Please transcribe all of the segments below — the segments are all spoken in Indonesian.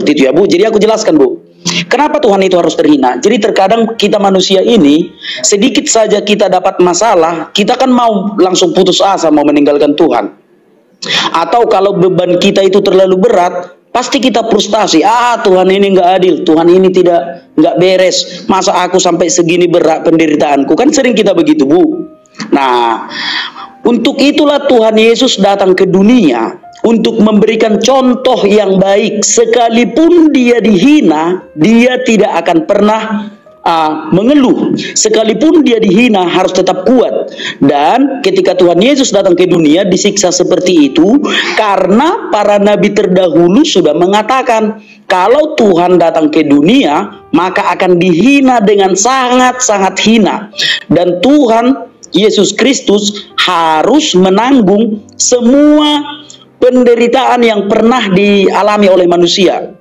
seperti itu ya Bu. Jadi aku jelaskan Bu. Kenapa Tuhan itu harus terhina? Jadi terkadang kita manusia ini, sedikit saja kita dapat masalah, kita kan mau langsung putus asa, mau meninggalkan Tuhan. Atau kalau beban kita itu terlalu berat, pasti kita frustasi. Tuhan ini nggak adil, Tuhan ini nggak beres. Masa aku sampai segini berat penderitaanku? Kan sering kita begitu Bu. Nah, untuk itulah Tuhan Yesus datang ke dunia untuk memberikan contoh yang baik. Sekalipun dia dihina, dia tidak akan pernah mengeluh. Sekalipun dia dihina, harus tetap kuat. Dan ketika Tuhan Yesus datang ke dunia, disiksa seperti itu karena para nabi terdahulu sudah mengatakan kalau Tuhan datang ke dunia, maka akan dihina dengan sangat-sangat hina. Dan Tuhan Yesus Kristus harus menanggung semua penderitaan yang pernah dialami oleh manusia,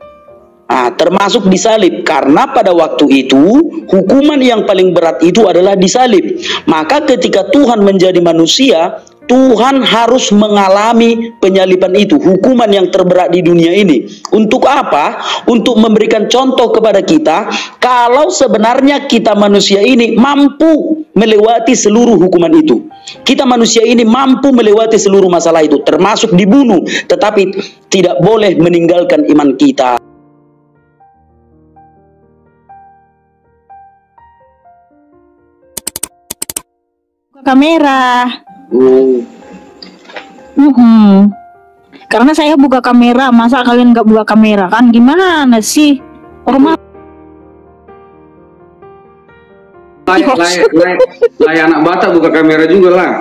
termasuk disalib. Karena pada waktu itu hukuman yang paling berat itu adalah disalib. Maka ketika Tuhan menjadi manusia, Tuhan harus mengalami penyaliban itu, hukuman yang terberat di dunia ini. Untuk apa? Untuk memberikan contoh kepada kita kalau sebenarnya kita manusia ini mampu melewati seluruh hukuman itu. Kita manusia ini mampu melewati seluruh masalah itu, termasuk dibunuh, tetapi tidak boleh meninggalkan iman kita. Kamera. Karena saya buka kamera, masa kalian nggak buka kamera? Kan gimana sih? Hormat. Layak anak Batak buka kamera juga lah.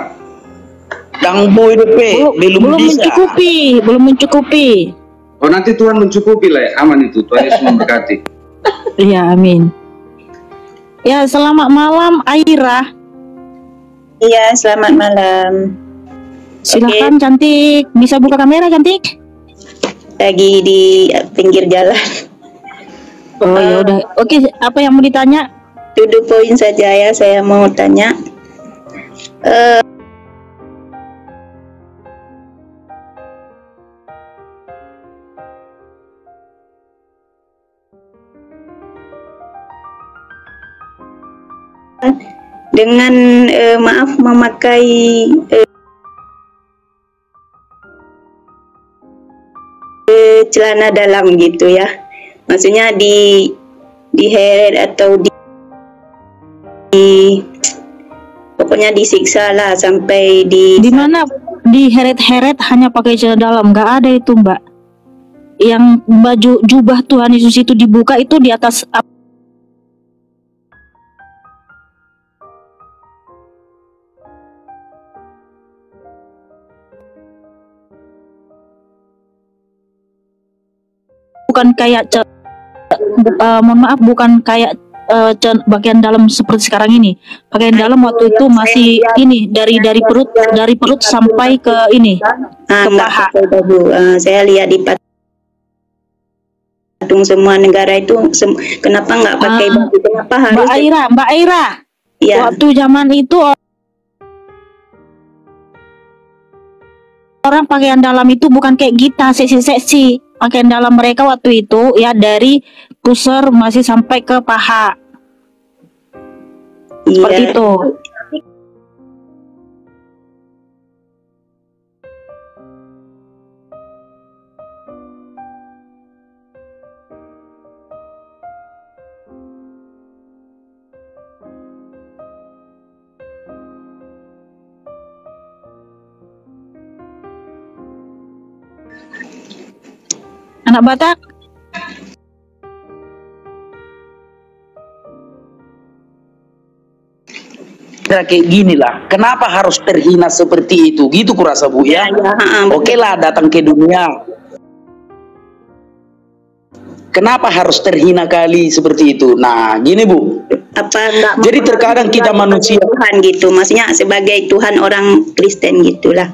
Yang boy belum bisa. Belum mencukupi. Oh, nanti Tuhan mencukupi lah, aman itu. Tuhan Yesus memberkati. Iya, amin. Ya, selamat malam Aira. Iya, selamat malam. Silahkan cantik, bisa buka kamera cantik? Lagi di pinggir jalan. Oh ya udah. Oke, apa yang mau ditanya? To the point saja ya, saya mau tanya. Dengan maaf memakai celana dalam gitu ya, maksudnya diheret atau pokoknya disiksa lah sampai di mana diheret-heret hanya pakai celana dalam, nggak ada itu Mbak. Yang baju jubah Tuhan Yesus itu dibuka itu di atas bukan kayak mohon maaf, bukan kayak bagian dalam seperti sekarang ini. Bagian dalam waktu itu masih ini dari perut sampai ke ini ke paha. Saya lihat di patung semua negara itu kenapa nggak pakai baju? Kenapa harus Mbak Aira ya. Waktu zaman itu orang pakaian dalam itu bukan kayak kita seksi-seksi. Pakaian dalam mereka waktu itu ya dari pusar masih sampai ke paha. Seperti itu. Anak Batak. Kayak gini lah, kenapa harus terhina seperti itu? Gitu kurasa Bu ya. Oke lah datang ke dunia. Kenapa harus terhina kali seperti itu? Nah, gini Bu. Jadi terkadang kita manusia Tuhan gitu, maksudnya sebagai Tuhan orang Kristen gitulah.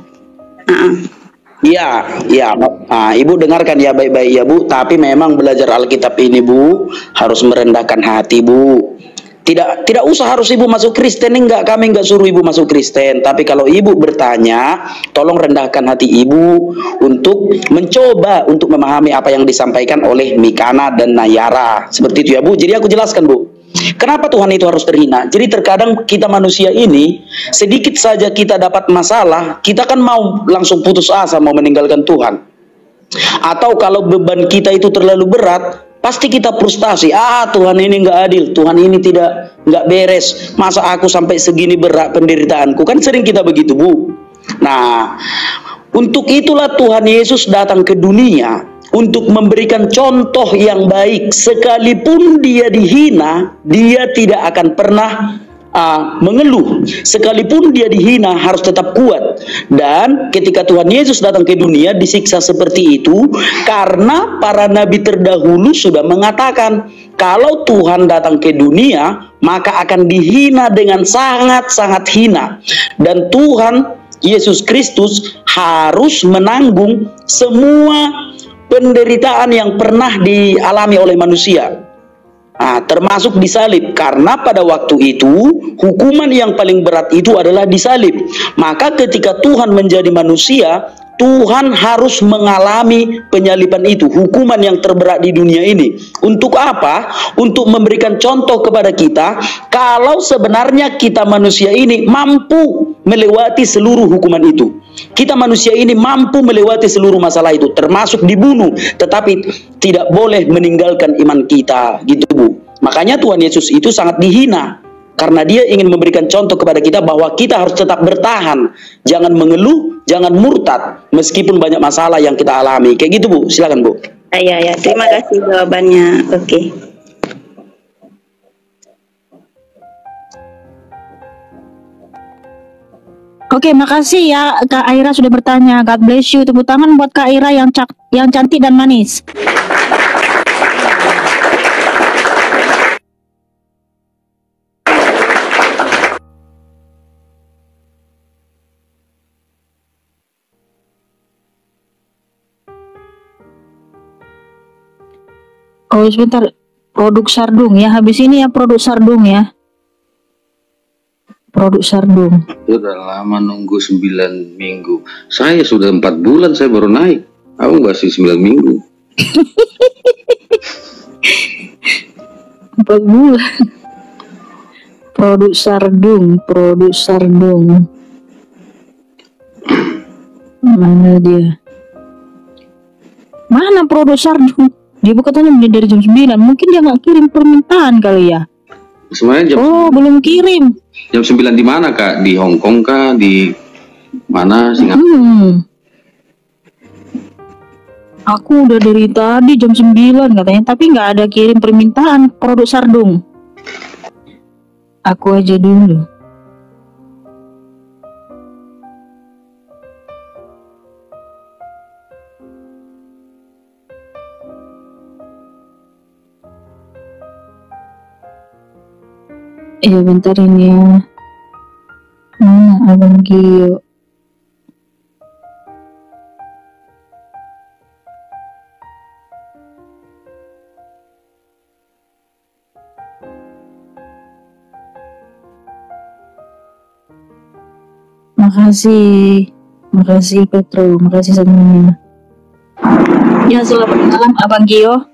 Ya, Ibu dengarkan ya baik-baik ya Bu. Tapi memang belajar Alkitab ini Bu harus merendahkan hati Bu. Tidak usah harus ibu masuk Kristen, enggak, kami enggak suruh ibu masuk Kristen. Tapi kalau ibu bertanya, tolong rendahkan hati ibu untuk mencoba untuk memahami apa yang disampaikan oleh Mikana dan Nayara. Seperti itu ya Bu. Jadi aku jelaskan Bu. Kenapa Tuhan itu harus terhina? Jadi terkadang kita manusia ini, sedikit saja kita dapat masalah, kita kan mau langsung putus asa, mau meninggalkan Tuhan. Atau kalau beban kita itu terlalu berat, pasti kita frustasi. Tuhan ini nggak adil, Tuhan ini nggak beres. Masa aku sampai segini berat penderitaanku? Kan sering kita begitu Bu. Nah, untuk itulah Tuhan Yesus datang ke dunia untuk memberikan contoh yang baik. Sekalipun dia dihina, dia tidak akan pernah mengeluh. Sekalipun dia dihina, harus tetap kuat. Dan ketika Tuhan Yesus datang ke dunia, disiksa seperti itu karena para nabi terdahulu sudah mengatakan kalau Tuhan datang ke dunia, maka akan dihina dengan sangat-sangat hina. Dan Tuhan Yesus Kristus harus menanggung semua penderitaan yang pernah dialami oleh manusia, termasuk disalib. Karena pada waktu itu hukuman yang paling berat itu adalah disalib. Maka ketika Tuhan menjadi manusia, Tuhan harus mengalami penyaliban itu, hukuman yang terberat di dunia ini. Untuk apa? Untuk memberikan contoh kepada kita kalau sebenarnya kita manusia ini mampu melewati seluruh hukuman itu. Kita manusia ini mampu melewati seluruh masalah itu, termasuk dibunuh, tetapi tidak boleh meninggalkan iman kita, gitu Bu. Makanya Tuhan Yesus itu sangat dihina, karena dia ingin memberikan contoh kepada kita bahwa kita harus tetap bertahan, jangan mengeluh, jangan murtad, meskipun banyak masalah yang kita alami. Kayak gitu Bu, silakan Bu. Ya, terima kasih jawabannya. Oke. Oke, makasih ya Kak Aira sudah bertanya. God bless you. Tepuk tangan buat Kak Aira yang cantik dan manis. Oh sebentar, produk Sardung ya. Habis ini ya produk Sardung ya. Produk Sardung. Sudah lama nunggu 9 minggu. Saya sudah 4 bulan saya baru naik. Aku masih 9 minggu. 4 bulan. Produk Sardung. Mana dia? Mana produk Sardung? Dia katanya beli dari jam 9. Mungkin dia nggak kirim permintaan kali ya. Semuanya belum kirim. Jam 9 di mana Kak? Di Hong Kong kah? Di mana? Aku udah dari tadi jam 9 katanya, tapi nggak ada kirim permintaan produk Sardung. Aku aja dulu. Bentar ini ya. Abang Gio. Makasih Petro, makasih semuanya. Ya, selamat malam Abang Gio.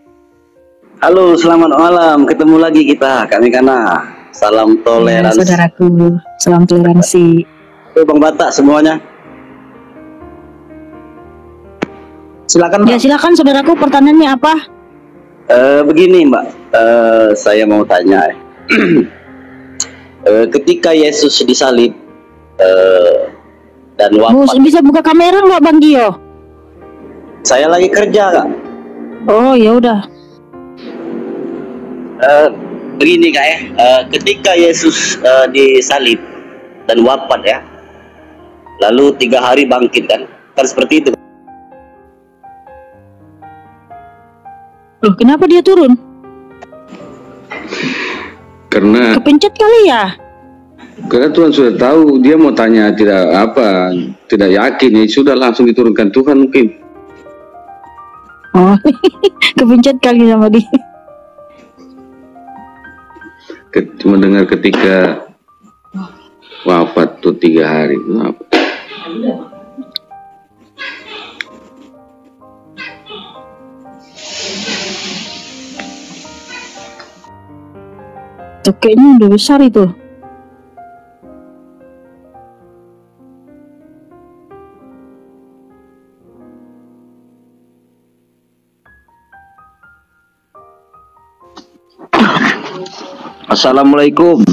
Halo, selamat malam. Ketemu lagi kita, kami Kana. Salam toleransi. Ya, saudaraku, salam toleransi. Bang Batak semuanya. Silakan Mbak. Ya, silakan saudaraku, pertanyaannya apa? Begini Mbak, saya mau tanya. Ketika Yesus disalib dan wafat. Bisa buka kamera nggak Bang Gio? Saya lagi kerja Kak. Oh ya udah. Begini Kak ya, ketika Yesus disalib dan wafat ya, lalu 3 hari bangkit kan seperti itu. Loh, kenapa dia turun? Karena kepencet kali ya? Karena Tuhan sudah tahu dia mau tanya tidak yakin, ya sudah langsung diturunkan Tuhan mungkin. Oh, kepencet kali sama dia. Cuma dengar ketika wafat tuh 3 hari. Apa? Tuh, kayaknya udah besar itu. Assalamualaikum.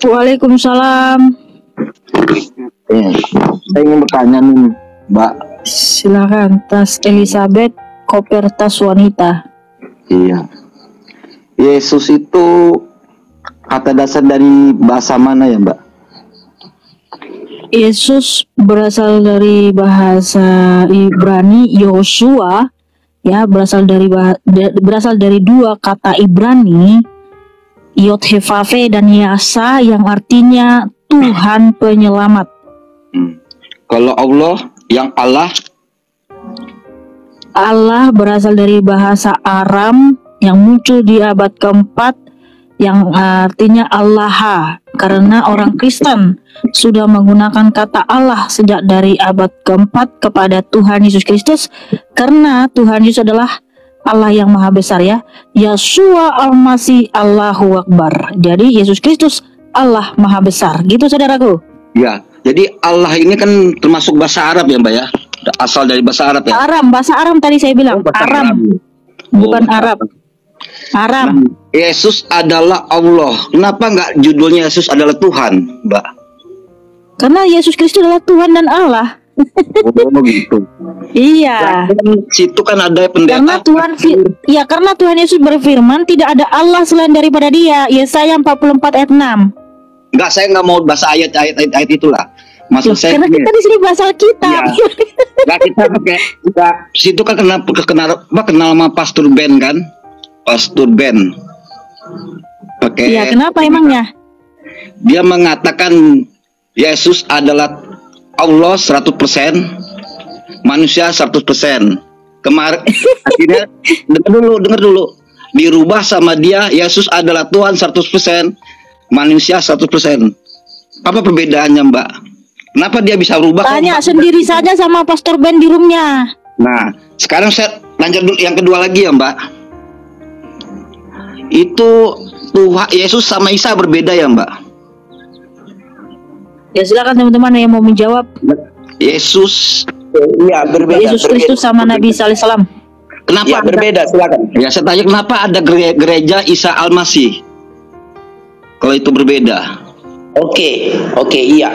Waalaikumsalam. Saya ingin bertanya nih, Mbak. Silakan, tas Elizabeth, koper tas wanita. Iya. Yesus itu kata dasar dari bahasa mana ya, Mbak? Yesus berasal dari bahasa Ibrani Yosua, ya, berasal dari 2 kata Ibrani, Yod Hevave dan Yasa, yang artinya Tuhan penyelamat. Kalau Allah, yang Allah berasal dari bahasa Aram yang muncul di abad keempat, yang artinya Allah, karena orang Kristen sudah menggunakan kata Allah sejak dari abad keempat kepada Tuhan Yesus Kristus, karena Tuhan Yesus adalah Allah yang maha besar, ya. Yeshua Al-Masih Allahu Akbar. Jadi Yesus Kristus Allah maha besar. Gitu, saudaraku. Ya, jadi Allah ini kan termasuk bahasa Arab ya, Mbak ya? Asal dari bahasa Arab ya? Aram, bahasa Aram tadi saya bilang. Aram. Bukan Arab. Aram. Nah, Yesus adalah Allah. Kenapa nggak judulnya Yesus adalah Tuhan, Mbak? Karena Yesus Kristus adalah Tuhan dan Allah. Oh gitu. Iya. Situ kan ada pendeta. Karena Tuhan Yesus berfirman tidak ada Allah selain daripada Dia. Yesaya 44 ayat 6. Enggak, saya nggak mau bahasa ayat itulah. Maksud saya karena kita di sini bahasa Alkitab. Iya. Nggak, kita pakai situ kan kenal sama Pastor Ben kan? Pastor Ben. Pakai. Iya, kenapa emangnya? Dia mengatakan Yesus adalah Allah 100%, manusia 100%. Kemarin akhirnya dengar dulu. Dirubah sama dia, Yesus adalah Tuhan 100%, manusia 100%. Apa perbedaannya, Mbak? Kenapa dia bisa rubah? Tanya sendiri saja sama Pastor Ben di roomnya. Nah, sekarang saya lanjut dulu yang kedua lagi ya, Mbak. Itu Tuhan Yesus sama Isa berbeda ya, Mbak? Ya, silakan teman-teman yang mau menjawab. Yesus Iya, berbeda. Yesus Kristus sama Nabi Isa alaihissalam. kenapa Iya, berbeda, silakan. Ya, saya tanya kenapa ada gereja Isa Al-Masih? Kalau itu berbeda. Oke, iya.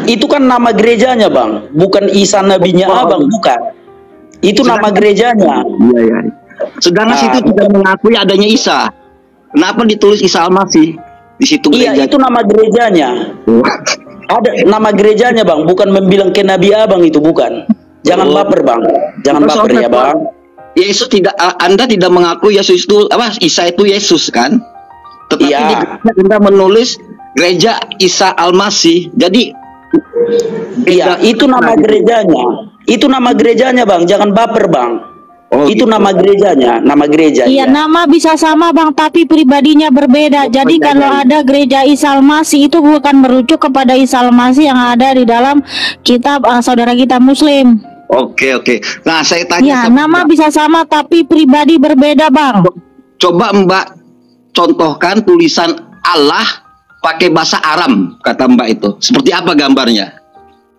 Itu kan nama gerejanya, Bang. Bukan Isa nabinya Abang, bukan. Itu nama gerejanya. Iya. Sedangkan situ tidak mengakui adanya Isa. Kenapa ditulis Isa Al-Masih di situ gereja? Iya, itu nama gerejanya. Ada nama gerejanya, Bang. Bukan membilang ke Nabi Abang, itu bukan. Jangan baper, Bang. Jangan baper ya, Bang. Yesus tidak, Anda tidak mengakui Yesus itu Isa itu Yesus kan? Tetapi di gereja Anda menulis gereja Isa Al-Masih. Jadi iya, itu nama gerejanya. Itu nama gerejanya, Bang. Jangan baper, Bang. Oh, itu gitu. nama gerejanya, nama gereja. Iya, nama bisa sama, Bang, tapi pribadinya berbeda. Jadi kalau ada gereja Isa Al-Masih itu bukan merujuk kepada Isa Al-Masih yang ada di dalam kitab saudara kita Muslim. Oke. Nah, saya tanya. Ya, nama bisa sama tapi pribadi berbeda, Bang. Coba Mbak contohkan tulisan Allah pakai bahasa Aram, kata Mbak itu. Seperti apa gambarnya?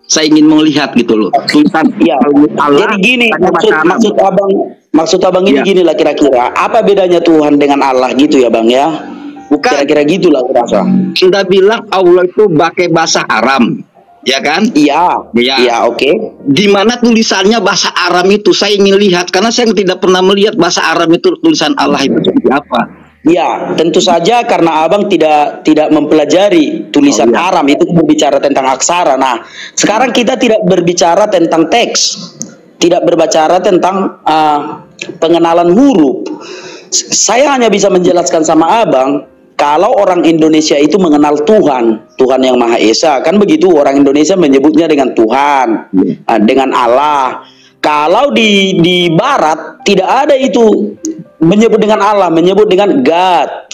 Saya ingin melihat gitu loh. Tulisan Iya. Allah. Jadi gini, pakai bahasa Aram. maksud abang ini gini lah kira-kira. Apa bedanya Tuhan dengan Allah gitu ya, Bang ya? Bukan. Kira-kira gitulah kurasa. Sudah bilang Allah itu pakai bahasa Aram, ya kan? Iya. Iya. Iya, oke. Di mana tulisannya bahasa Aram itu? Saya ingin lihat karena saya tidak pernah melihat bahasa Aram itu tulisan Allah itu seperti apa. Ya, tentu saja karena abang tidak mempelajari tulisan Aram, itu berbicara tentang aksara. Nah, sekarang kita tidak berbicara tentang teks, tidak berbicara tentang pengenalan huruf. Saya hanya bisa menjelaskan sama abang, kalau orang Indonesia itu mengenal Tuhan yang Maha Esa, kan begitu orang Indonesia menyebutnya dengan Tuhan, dengan Allah. Kalau di Barat tidak ada itu menyebut dengan Allah, menyebut dengan God.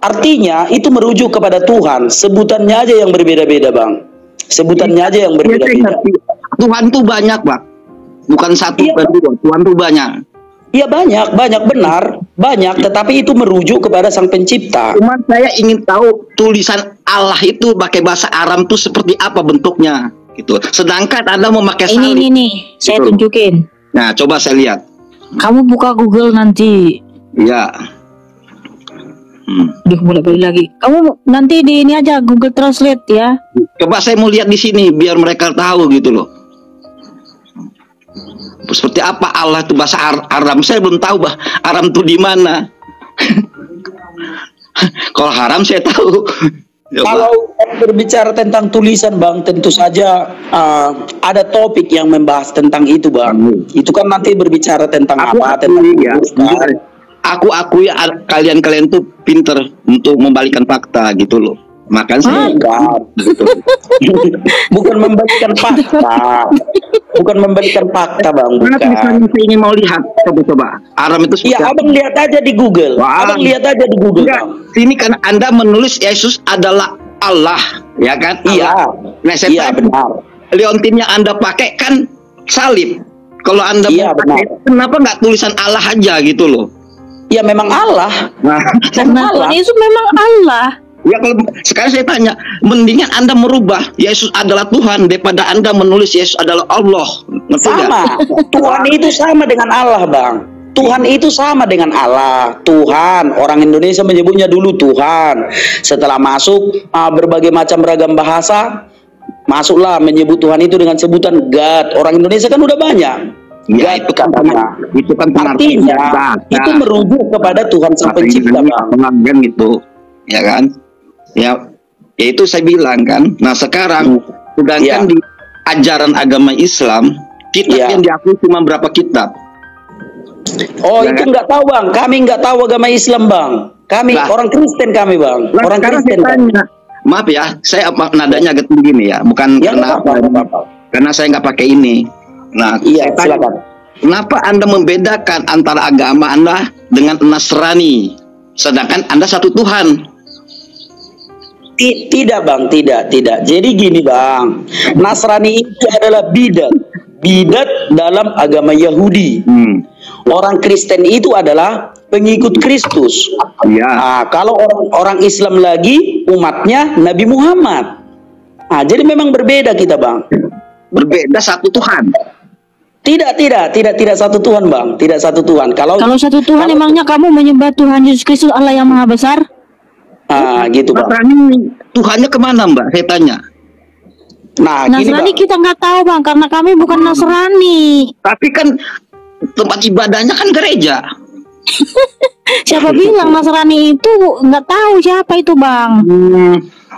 Artinya itu merujuk kepada Tuhan. Sebutannya aja yang berbeda-beda, Bang. Sebutannya aja yang berbeda-beda. Tuhan tuh banyak, Bang. Bukan satu, bukan dua. Tuhan tuh banyak. Iya banyak benar, banyak. Tetapi itu merujuk kepada Sang Pencipta. Cuma saya ingin tahu tulisan Allah itu pakai bahasa Aram tuh seperti apa bentuknya, gitu. Sedangkan Anda memakai salib. Ini nih, saya Gitu. tunjukin. Nah, coba saya lihat. Kamu buka Google nanti. Ya. Duh, mulai balik lagi. Kamu nanti di ini aja Google Translate ya. Coba saya mau lihat di sini biar mereka tahu gitu loh. Seperti apa Allah itu bahasa Aram? Saya belum tahu bah Aram itu di mana. Kalau haram saya tahu. Kalau berbicara tentang tulisan, Bang, tentu saja ada topik yang membahas tentang itu, Bang. Itu kan nanti berbicara tentang apa? Tentang ya. Aku akui kalian tuh pinter untuk membalikan fakta gitu loh. Makan saya bukan membalikan fakta. Bukan membalikan fakta, Bang, bukan. Saya ingin mau lihat, coba Aram itu seperti Iya, Abang lihat aja di Google. Wah. Abang lihat aja di Google, Enggak, Bang. sini kan Anda menulis Yesus adalah Allah, ya kan? Iya. Allah. Nah, saya Iya, tanya, benar. Leontin yang Anda pakai kan salib. Kalau Anda Iya, mau pakai, kenapa nggak tulisan Allah aja gitu loh? Ya memang Allah. Nah, Karena Allah. Tuhan Yesus memang Allah. ya kalau sekarang saya tanya, mendingan Anda merubah Yesus adalah Tuhan daripada Anda menulis Yesus adalah Allah. Ngerti nggak? Sama. Tuhan itu sama dengan Allah, Bang. Tuhan itu sama dengan Allah. Tuhan, orang Indonesia menyebutnya dulu Tuhan. Setelah masuk berbagai macam ragam bahasa, masuklah menyebut Tuhan itu dengan sebutan God. Orang Indonesia kan udah banyak. Ya, God katanya. itu kan Artinya itu merujuk kepada Tuhan Sang Pencipta, Bang. Kan gitu, ya kan? Ya itu saya bilang kan. Nah sekarang sedangkan Ya. di ajaran agama Islam kitab Ya. yang diakui cuma berapa kitab? Oh, Ya, itu kan? nggak tahu, Bang. Kami nggak tahu agama Islam, Bang. Kami Lah. orang Kristen, kami, Bang. Lah, Orang sekarang Kristen. saya Bang. tanya, maaf ya, saya nadanya agak tinggi nih ya, bukan Ya, karena nggak apa-apa. karena saya nggak pakai ini. Nah, Iya, saya tanya, silakan. kenapa Anda membedakan antara agama Anda dengan Nasrani, sedangkan Anda satu Tuhan? Tidak, Bang, tidak. Jadi gini, Bang. Nasrani itu adalah bidat. Bidat dalam agama Yahudi. Orang Kristen itu adalah pengikut Kristus. Iya. Nah, kalau orang Islam lagi umatnya Nabi Muhammad. Nah, jadi memang berbeda kita, Bang. Berbeda satu Tuhan. Tidak satu Tuhan, Bang. Tidak satu Tuhan. Kalau Kalau satu Tuhan, emangnya kamu menyembah Tuhan Yesus Kristus Allah yang Maha Besar? gitu, Bang. Nasrani Tuhannya kemana, Mbak? Saya tanya. Nah, gini, Nasrani Bang. kita nggak tahu, Bang, karena kami bukan Nasrani. Tapi kan tempat ibadahnya kan gereja. Siapa bilang Nasrani itu nggak tahu siapa itu, Bang?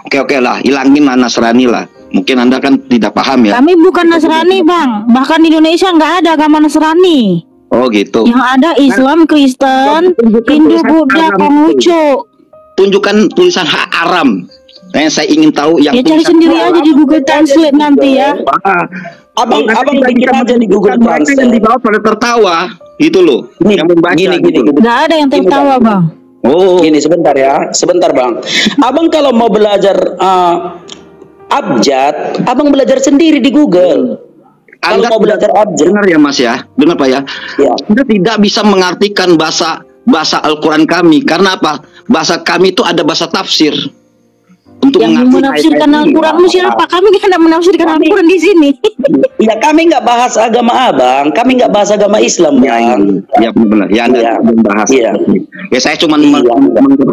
Oke lah, hilangin lah Nasrani lah. Mungkin Anda kan tidak paham ya. Kami bukan Nasrani, Bang. Bahkan di Indonesia nggak ada agama Nasrani. Oh gitu. Yang ada Islam, Kristen, Hindu, Buddha, Konghucu. Tunjukkan tulisan hak Aram. Nah, saya ingin tahu yang Ya cari tulisan sendiri aja di Google Translate nanti ya. Abang bikin aja di Google Translate. Yang Translate. di bawah pada tertawa, gitu loh. Nih, yang membaca. gini. gitu. Nggak ada yang tertawa, Bang. Oh, Gini sebentar ya, sebentar, Bang. Abang kalau mau belajar abjad, Abang belajar sendiri di Google. Kalau Anda mau belajar abjad, benar ya Mas ya, benar Pak ya. ya. Anda tidak bisa mengartikan bahasa Al-Quran kami. Karena apa? Bahasa kami itu ada bahasa tafsir. Untuk Yang menafsirkan Al-Quranmu siapa? Kami kan tidak menafsirkan Al-Quran di sini. Ya kami nggak bahas agama Abang, kami nggak bahas agama Islam, Bang. Ya benar. Ya Anda Iya. membahas. Iya. Ya saya cuma Iya.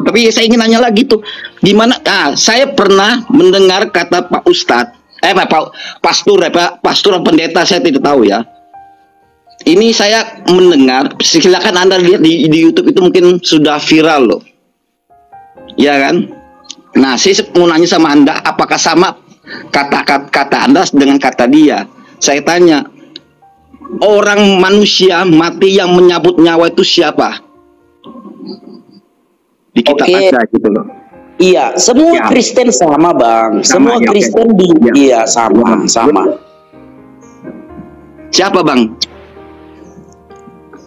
tapi saya ingin nanya lagi tuh, gimana? Saya pernah mendengar kata Pak Ustadz, Pak Pastor pendeta, saya tidak tahu ya. Ini saya mendengar, silakan Anda lihat di YouTube itu mungkin sudah viral loh. Ya kan? Nah, saya mau nanya sama Anda, apakah sama kata Anda dengan kata dia? Saya tanya, orang manusia mati yang menyabut nyawa itu siapa? Di kitab Oke. ada gitu loh. Iya, semua Ya. Kristen sama, Bang. Sama, Semua ya, oke. Kristen Ya. iya sama. Siapa Bang?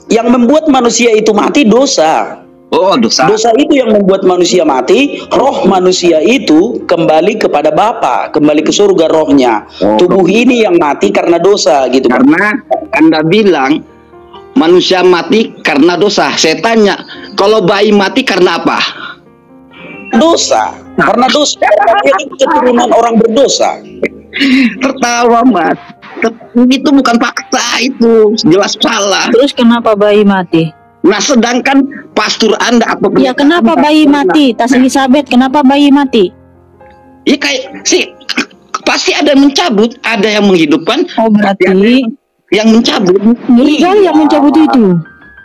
Yang membuat manusia itu mati dosa. Oh, dosa. Dosa itu yang membuat manusia mati. Roh manusia itu kembali kepada Bapa, kembali ke surga rohnya. Oh. Tubuh ini yang mati karena dosa gitu, Bang. Karena Anda bilang manusia mati karena dosa. Saya tanya, kalau bayi mati karena apa? Dosa. Karena dosa. Dia itu keturunan orang berdosa. Tertawa, Mas. Itu bukan fakta, itu jelas salah. Terus kenapa bayi mati? Nah, sedangkan pastor Anda atau Ya kenapa bayi mati? Tas Elizabeth, kenapa bayi mati? Ya kayak sih pasti ada yang mencabut, ada yang menghidupkan. Oh berarti Yang mencabut. ngeri kali yang mencabut itu.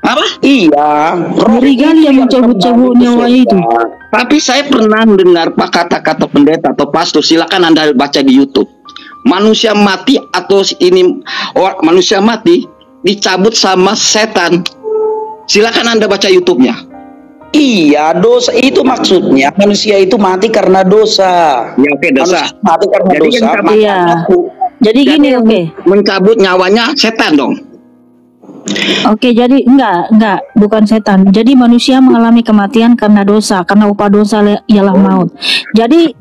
Apa? Iya. Ngeri kali yang mencabut-cabut nyawa itu. Tapi saya pernah mendengar kata-kata pendeta atau pastor, silakan Anda baca di YouTube. Manusia mati atau manusia mati dicabut sama setan. Silakan Anda baca YouTube-nya. Iya, dosa itu maksudnya manusia itu mati karena dosa. Ya, oke, dosa. Manusia mati karena Jadi dosa. yang Iya. Jadi gini, oke. Mencabut nyawanya setan dong. Oke, jadi enggak, bukan setan. Jadi manusia mengalami kematian karena dosa, karena upah dosa ialah maut. Jadi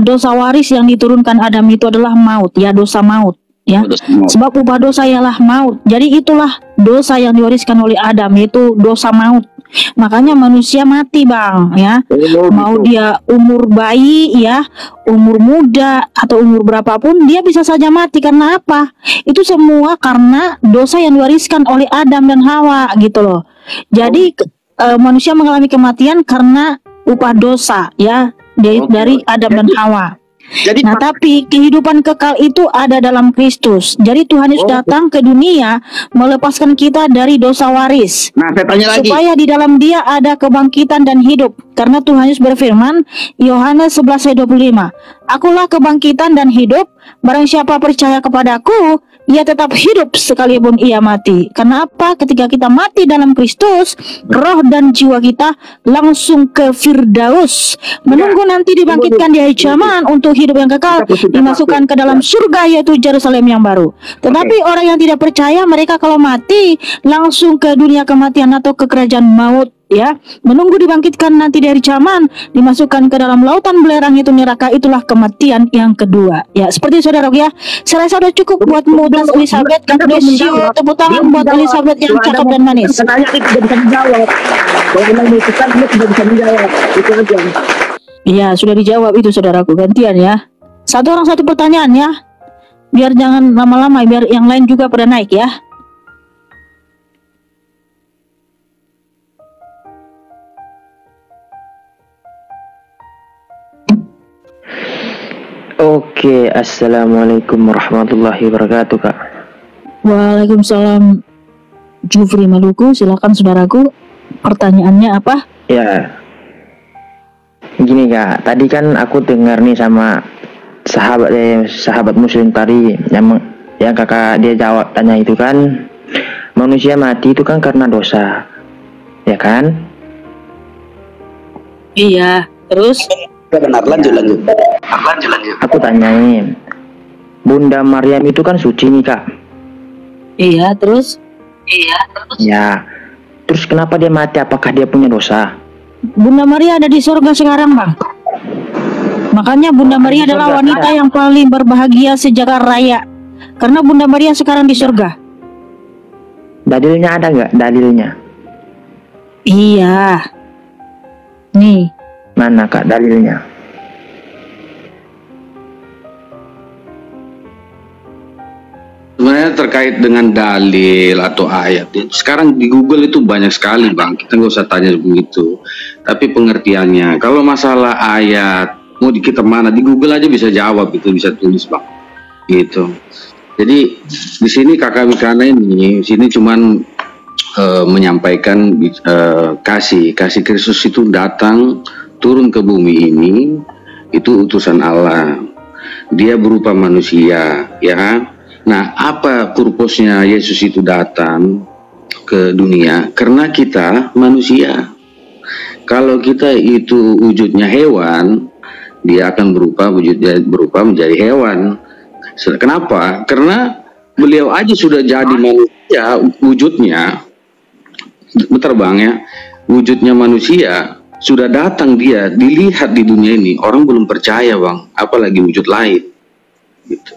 dosa waris yang diturunkan Adam itu adalah maut, ya dosa maut, ya. Sebab upah dosa ialah maut. Jadi itulah dosa yang diwariskan oleh Adam, yaitu dosa maut. Makanya manusia mati, Bang, ya. Mau dia umur bayi, ya, umur muda atau umur berapapun, dia bisa saja mati. Karena apa? Itu semua karena dosa yang diwariskan oleh Adam dan Hawa, gitu loh. Jadi manusia mengalami kematian karena upah dosa, ya, dari Adam dan Hawa. Jadi Nah, tapi kehidupan kekal itu ada dalam Kristus. Jadi Tuhan Yesus datang ke dunia melepaskan kita dari dosa waris. Nah, saya tanya lagi. Supaya di dalam Dia ada kebangkitan dan hidup. Karena Tuhan Yesus berfirman, Yohanes 11:25, Akulah kebangkitan dan hidup, barang siapa percaya kepadaku, ia tetap hidup sekalipun ia mati. Karena apa? Ketika kita mati dalam Kristus, roh dan jiwa kita langsung ke Firdaus, menunggu nanti dibangkitkan di akhir zaman untuk hidup yang kekal, dimasukkan ke dalam surga, yaitu Yerusalem yang baru. Tetapi orang yang tidak percaya, mereka kalau mati langsung ke dunia kematian atau ke kerajaan maut, ya, menunggu dibangkitkan nanti dari zaman, dimasukkan ke dalam lautan belerang, itu neraka. Itulah kematian yang kedua, ya. Seperti saudara, ya, saya rasa sudah cukup buatmu, Tas Elizabeth. God bless you. Tepuk tangan buat Elizabeth yang cakep dan manis. Pertanyaan itu tidak bisa dijawab. Kalau memang diutuskan, dia tidak bisa menjawab. Itu aja. Iya, sudah dijawab itu, saudaraku. Gantian, ya. Satu orang satu pertanyaan, ya. Biar jangan lama-lama, biar yang lain juga pada naik, ya. Oke, assalamualaikum warahmatullahi wabarakatuh, Kak. Waalaikumsalam. Jufri Maluku, silakan saudaraku. Pertanyaannya apa? Ya, gini Kak, tadi kan aku dengar nih sama sahabat muslim tadi yang kakak dia jawab tanya itu kan, manusia mati itu kan karena dosa, ya kan? Iya, terus? Benar, lanjut. Aku tanyain, Bunda Maryam itu kan suci nih Kak. Iya, terus? Ya, terus kenapa dia mati? Apakah dia punya dosa? Bunda Maria ada di surga sekarang, Bang. Makanya Bunda Maria adalah wanita yang paling berbahagia sejagat raya. Karena Bunda Maria sekarang di surga. Dalilnya ada nggak? Dalilnya? Iya. Nih. Mana Kak dalilnya? Sebenarnya terkait dengan dalil atau ayat, sekarang di Google itu banyak sekali Bang, kita nggak usah tanya begitu. Tapi pengertiannya, kalau masalah ayat, mau kita mana, di Google aja bisa jawab, itu bisa tulis Bang, gitu. Jadi di sini kakak Wikana ini, sini cuman menyampaikan kasih Kristus itu datang turun ke bumi ini, itu utusan Allah. Dia berupa manusia, ya. Nah, apa purpose-nya Yesus itu datang ke dunia? Karena kita manusia. Kalau kita itu wujudnya hewan, dia akan berubah menjadi hewan. Kenapa? Karena beliau aja sudah jadi manusia wujudnya. Bentar Bang ya. wujudnya manusia, sudah datang dia, dilihat di dunia ini, orang belum percaya bang, apalagi wujud lain. Gitu.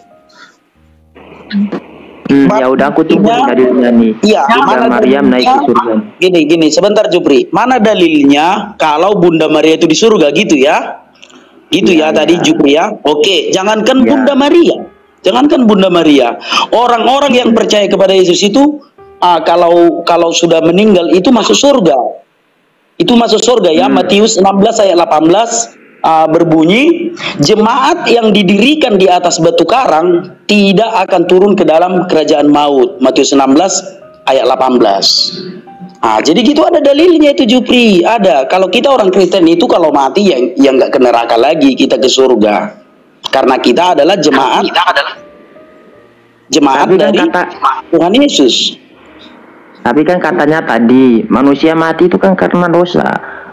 Ya udah aku tunggu dalilnya nih. Iya, Bunda Maryam naik ke surga. Gini, sebentar Jupri. Mana dalilnya kalau Bunda Maria itu di surga gitu ya? Gitu ya tadi Jupri ya. Oke, jangankan Bunda Maria. Jangankan Bunda Maria. Orang-orang yang percaya kepada Yesus itu kalau sudah meninggal itu masuk surga. Itu masuk surga ya. Matius 16 ayat 18 berbunyi, jemaat yang didirikan di atas batu karang tidak akan turun ke dalam kerajaan maut. Matius 16 ayat 18. Jadi gitu ada dalilnya itu Jupri. Ada. Kalau kita orang Kristen itu kalau mati yang nggak ke neraka lagi, kita ke surga. Karena kita adalah jemaat dari Tuhan Yesus. Tapi kan katanya tadi manusia mati itu kan karena dosa.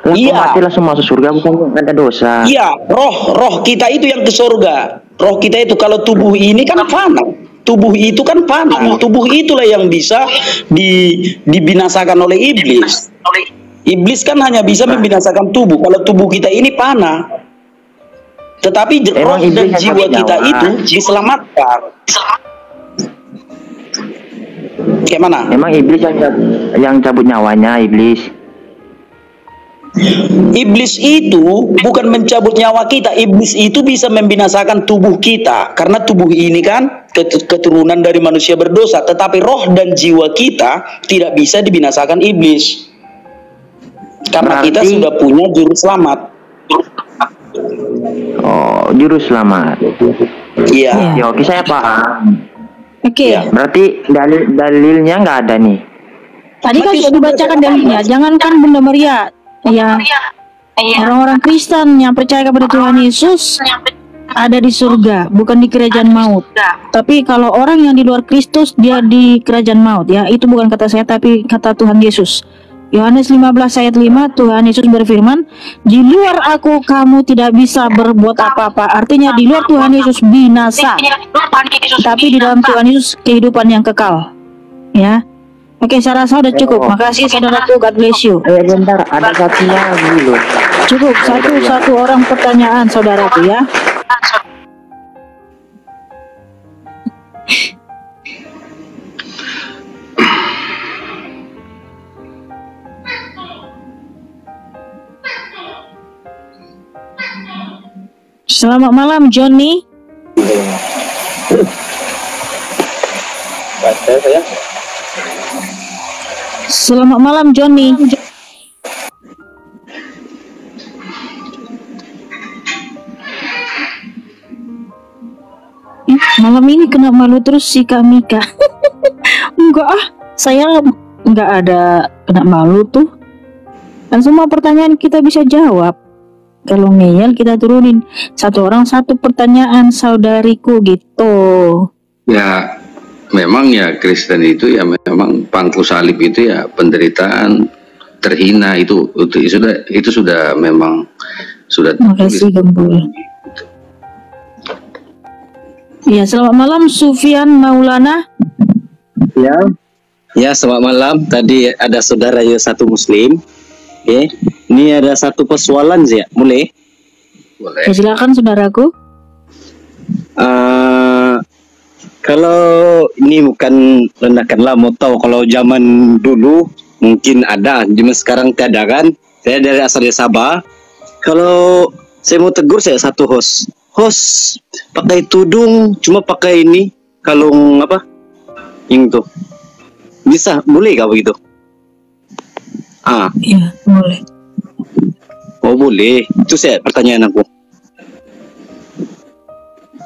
Iya. Mati langsung masuk surga bukan ada dosa. Iya, roh kita itu yang ke surga. Roh kita itu, kalau tubuh ini kan fana. Tubuh itu kan fana. Tubuh itulah yang bisa dibinasakan oleh iblis. Iblis kan hanya bisa membinasakan tubuh. Kalau tubuh kita ini fana. Tetapi roh dan jiwa kita itu diselamatkan. Kayak mana? Emang iblis yang cabut nyawanya, iblis. Iblis itu bukan mencabut nyawa kita. Iblis itu bisa membinasakan tubuh kita. Karena tubuh ini kan keturunan dari manusia berdosa. Tetapi roh dan jiwa kita tidak bisa dibinasakan iblis. Karena kita sudah punya juru selamat. Oh, juru selamat. Iya. Ya, oke, saya paham. Oke. Ya. Berarti dalilnya nggak ada nih. Tadi kan sudah dibacakan dalilnya. Jangankan Bunda Maria, ya orang-orang Kristen yang percaya kepada Tuhan Yesus ada di surga, bukan di kerajaan maut. Tapi kalau orang yang di luar Kristus, dia di kerajaan maut. Ya, itu bukan kata saya, tapi kata Tuhan Yesus. Yohanes 15 ayat 5, Tuhan Yesus berfirman, di luar aku kamu tidak bisa berbuat apa-apa. Artinya di luar Tuhan Yesus binasa, tapi di dalam Tuhan Yesus kehidupan yang kekal. Ya. Oke, saya rasa sudah cukup. Makasih saudaraku, God bless you. Bentar, ada satunya dulu. Cukup, satu orang pertanyaan saudaraku ya. Selamat malam Johnny. Selamat malam Johnny. Malam ini kena malu terus si Kak Mika. Enggak saya enggak ada kena malu tuh. Dan semua pertanyaan kita bisa jawab. Kalau ngeyel kita turunin satu orang satu pertanyaan saudariku gitu. Ya memang ya Kristen itu ya memang pangku salib itu ya penderitaan, terhina itu sudah memang sudah. Makasih Gembul. Ya, selamat malam Sufyan Maulana. Ya selamat malam. Tadi ada saudara satu Muslim. Oke, ini ada satu persoalan sih ya, boleh? Ya, silakan saudaraku. Kalau ini bukan rendahkanlah, mau tahu kalau zaman dulu mungkin ada, cuma sekarang tidak kan? Saya dari asal Sabah. Kalau saya mau tegur saya satu host pakai tudung, cuma pakai ini kalung apa? Yang itu bisa boleh gak begitu? Iya, boleh. Oh boleh, itu saya pertanyaan aku.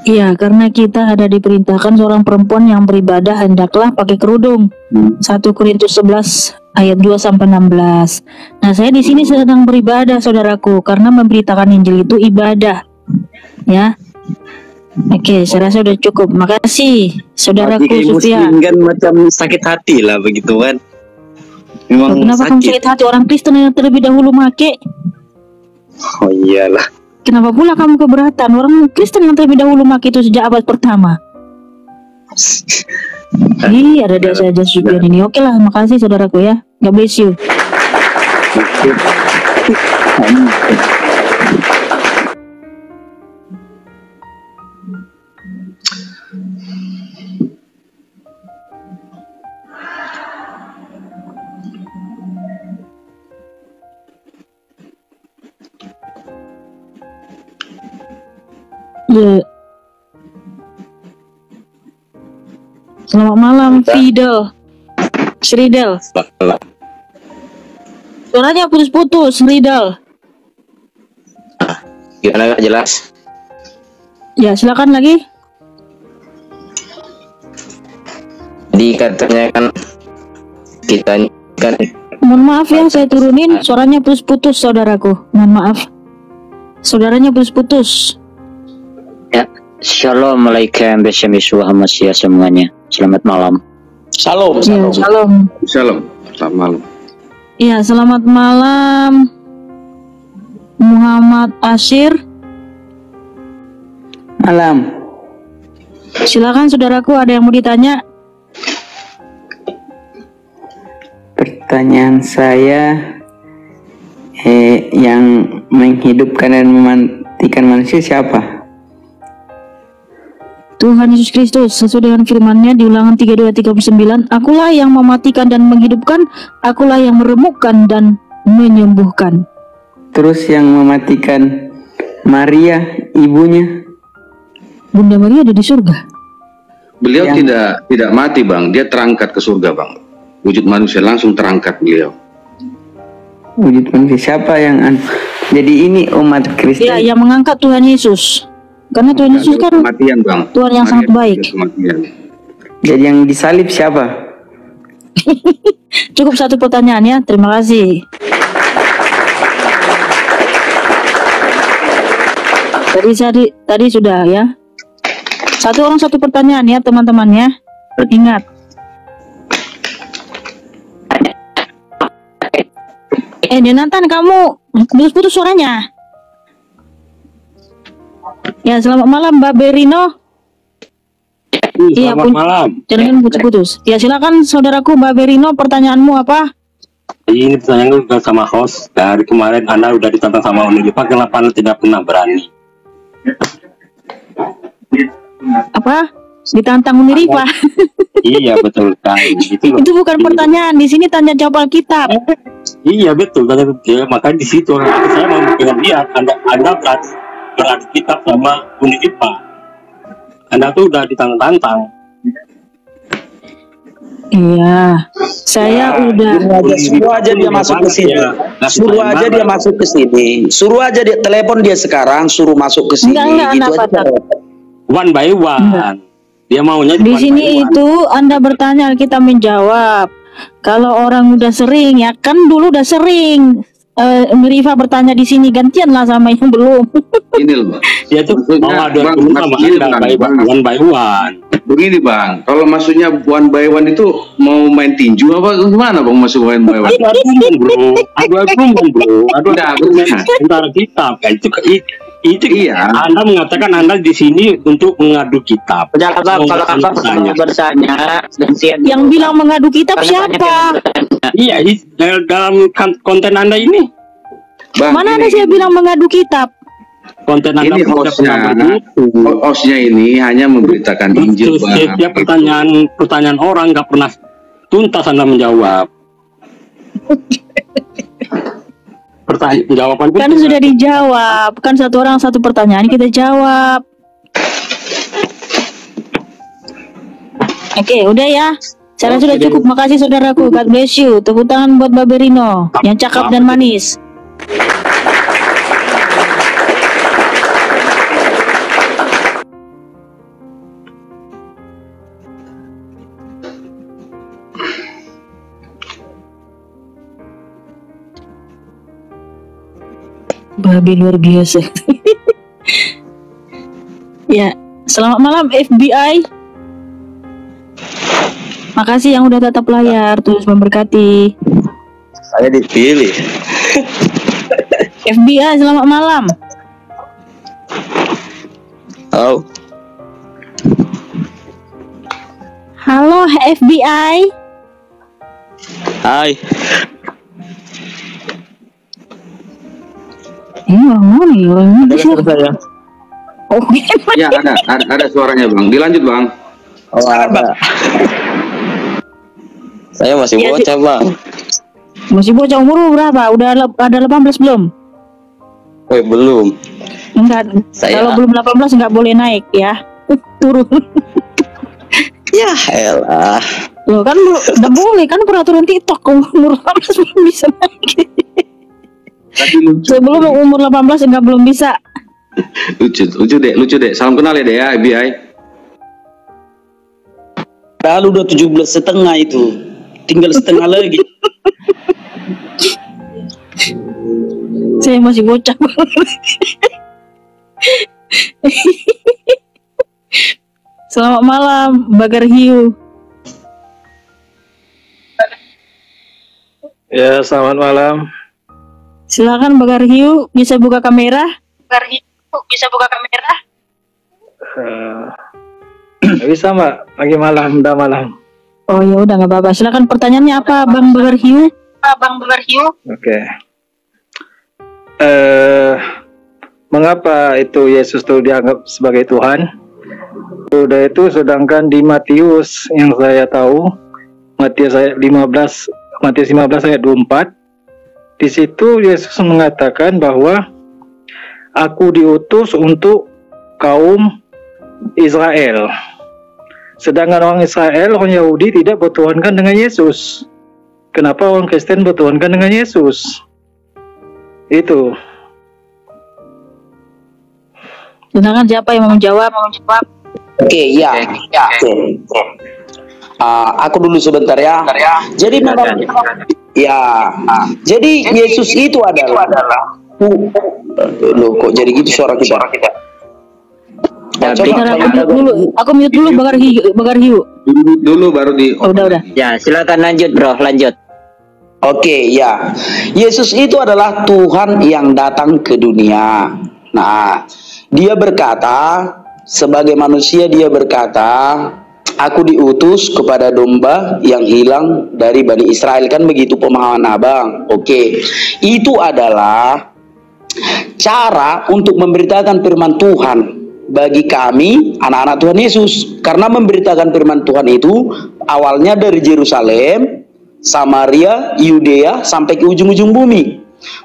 Iya, karena kita ada diperintahkan seorang perempuan yang beribadah hendaklah pakai kerudung. 1 Korintus 11 ayat 2 sampai 16. Nah, saya di sini sedang beribadah saudaraku, karena memberitakan Injil itu ibadah. Ya. Oke, saya rasa sudah cukup. Makasih saudaraku Sufyan. Kan macam sakit hati lah begitu kan. Memang kenapa kamu sakit hati? Orang Kristen yang terlebih dahulu make. Oh iyalah. Kenapa pula kamu keberatan? Orang Kristen yang terlebih dahulu make itu sejak abad pertama. Ada saja Sufyan ini. Oke lah, makasih saudaraku ya. God bless you. Ya. Selamat malam, Fidel. Sridel. Suaranya putus-putus, Sridel. Gimana, gak jelas? Ya, silakan lagi. Jadi katanya kan kita ini kan Mohon maaf ya, saya turunin. Suaranya putus-putus, saudaraku. Mohon maaf. Saudaranya putus-putus. Ya, Assalamualaikum warahmatullahi semuanya. Selamat malam. Salam. Ya, shalom. Shalom. Selamat malam. Ya, selamat malam. Muhammad Asyir. Malam. Silakan saudaraku, ada yang mau ditanya? Pertanyaan saya, yang menghidupkan dan mematikan manusia siapa? Tuhan Yesus Kristus, sesuai dengan firman-Nya di Ulangan 32:39, akulah yang mematikan dan menghidupkan, akulah yang meremukkan dan menyembuhkan. Terus yang mematikan Maria, ibunya? Bunda Maria ada di surga. Beliau tidak mati, Bang. Dia terangkat ke surga, Bang. Wujud manusia langsung terangkat beliau. Wujud manusia siapa yang jadi ini umat Kristen? Ya, yang mengangkat Tuhan Yesus. Karena Tuhan Yesus kan kematian, Bang. Tuhan yang sangat baik. Jadi yang disalib siapa? Cukup satu pertanyaan ya. Terima kasih. Tadi sudah ya. Satu orang satu pertanyaan ya, teman-teman ya. Ingat. Jonathan, kamu putus-putus suaranya. Ya, selamat malam Mbak Berino. Iya, selamat malam. Jangan putus-putus. Ya, silakan saudaraku Mbak Berino, pertanyaanmu apa? Ini pertanyaan juga sama host. Dari kemarin Anda udah ditantang sama Unilipa, kenapa Anda tidak pernah berani? Apa? Ditantang Unilipa? Iya, betul sekali. Itu bukan pertanyaan. Di sini tanya jawab Alkitab. Iya, betul. Ya, makanya di situ saya mau lihat Anda beradu kitab sama Unilipa. Anda tuh udah ditantang-tantang. Iya, saya udah. Suruh aja dia masuk ke sini. Suruh aja dia masuk ke sini. Suruh aja dia telepon dia sekarang, suruh masuk ke sini. Enggak, gitu aja. One by one. Enggak. Dia maunya di sini itu Anda bertanya, kita menjawab. Kalau orang udah sering, ya kan dulu udah sering. Rifa bertanya di sini, gantian lah sama yang belum. Ini loh. Ya tuh mau ada one by one. Begini, Bang, kalau maksudnya one by one itu mau main tinju apa gimana, Bang, masuk one by one? Adu argumen, bro. Adu antara kitab. Itu iya. Anda mengatakan Anda di sini untuk mengadu kitab. Jangan kalau Anda bertanya, yang bilang mengadu kitab siapa? Iya, dalam konten Anda ini. Bang, mana ada saya bilang mengadu kitab? Konten Anda ini hostnya ini hanya memberitakan Injil, Bang. Setiap pertanyaan orang nggak pernah tuntas Anda menjawab. Jawaban kan sudah dijawab, kan satu orang satu pertanyaan kita jawab. Oke, udah ya. Saya sudah cukup. Makasih saudaraku. God bless you. Tepuk tangan buat Mbak Berino yang cakep dan manis. Babi luar biasa. Ya, selamat malam FBI. Makasih yang udah tetap layar, terus memberkati. Saya dipilih. FBI, selamat malam. Halo. Halo FBI. Hai. Ini orang mana nih? Orang ini siapa? Saya. Oh, Ya ada suaranya bang. Dilanjut bang. Oh, ada. Saya masih Iya, bocah bang. masih bocah, umur berapa? Udah ada 18 belum? Belum. Enggak. Kalau belum 18 enggak boleh naik ya. Turun. Ya elah. Loh kan udah boleh kan peraturan TikTok, umur 18 belum bisa naik. Sebelum umur 18 enggak belum bisa. Lucu deh. Salam kenal ya deh ya, FBI. Lalu udah 17,5 itu. Tinggal setengah lagi. Saya masih bocah. Selamat malam, Bagar Hiu. Ya, selamat malam. Silakan Bagar Hiu, bisa buka kamera? Nggak bisa Mbak, pagi malam, udah malam. Oh ya udah nggak apa-apa. Silakan pertanyaannya apa, Bang Bagar Hiu? Oke. Mengapa itu Yesus itu dianggap sebagai Tuhan? Udah itu, sedangkan di Matius yang saya tahu, Matius 15 ayat 24, di situ Yesus mengatakan bahwa aku diutus untuk kaum Israel. Sedangkan orang Israel, orang Yahudi tidak bertuhankan dengan Yesus. Kenapa orang Kristen bertuhankan dengan Yesus? Itu. Sedangkan siapa yang mau menjawab? Oke, ya. Aku dulu sebentar ya. Jadi memang jadi Yesus itu adalah loh, kok jadi gitu suara kita? Aku mute dulu Bagar Hiu. Dulu baru di. Udah. Ya, silakan lanjut bro, lanjut. Oke, ya. Yesus itu adalah Tuhan yang datang ke dunia. Nah, dia berkata, sebagai manusia dia berkata, aku diutus kepada domba yang hilang dari Bani Israel. Kan begitu pemahaman abang. Oke, itu adalah cara untuk memberitakan firman Tuhan bagi kami anak-anak Tuhan Yesus. Karena memberitakan firman Tuhan itu awalnya dari Yerusalem, Samaria, Yudea sampai ke ujung-ujung bumi.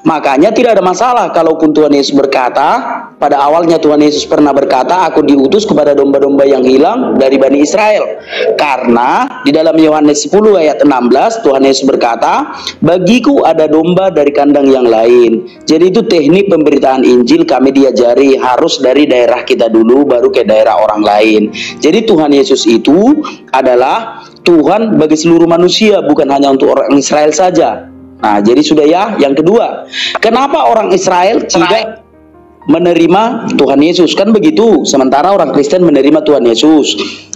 Makanya tidak ada masalah kalaupun Tuhan Yesus berkata, pada awalnya Tuhan Yesus pernah berkata, aku diutus kepada domba-domba yang hilang dari Bani Israel. Karena di dalam Yohanes 10 ayat 16 Tuhan Yesus berkata, bagiku ada domba dari kandang yang lain. Jadi itu teknik pemberitaan Injil kami diajari, harus dari daerah kita dulu baru ke daerah orang lain. Jadi Tuhan Yesus itu adalah Tuhan bagi seluruh manusia, bukan hanya untuk orang Israel saja. Nah, jadi sudah ya. Yang kedua, kenapa orang Israel tidak menerima Tuhan Yesus? Kan begitu, sementara orang Kristen menerima Tuhan Yesus.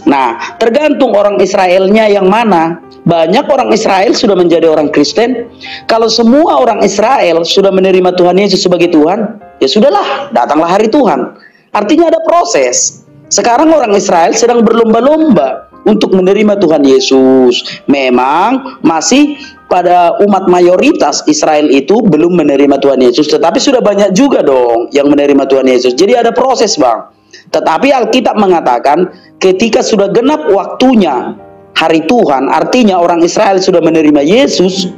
Nah, tergantung orang Israelnya yang mana. Banyak orang Israel sudah menjadi orang Kristen. Kalau semua orang Israel sudah menerima Tuhan Yesus sebagai Tuhan, ya sudahlah, datanglah hari Tuhan. Artinya ada proses. Sekarang orang Israel sedang berlomba-lomba untuk menerima Tuhan Yesus. Memang masih pada umat mayoritas Israel itu belum menerima Tuhan Yesus, tetapi sudah banyak juga dong yang menerima Tuhan Yesus. Jadi ada proses bang. Tetapi Alkitab mengatakan ketika sudah genap waktunya hari Tuhan, artinya orang Israel sudah menerima Yesus,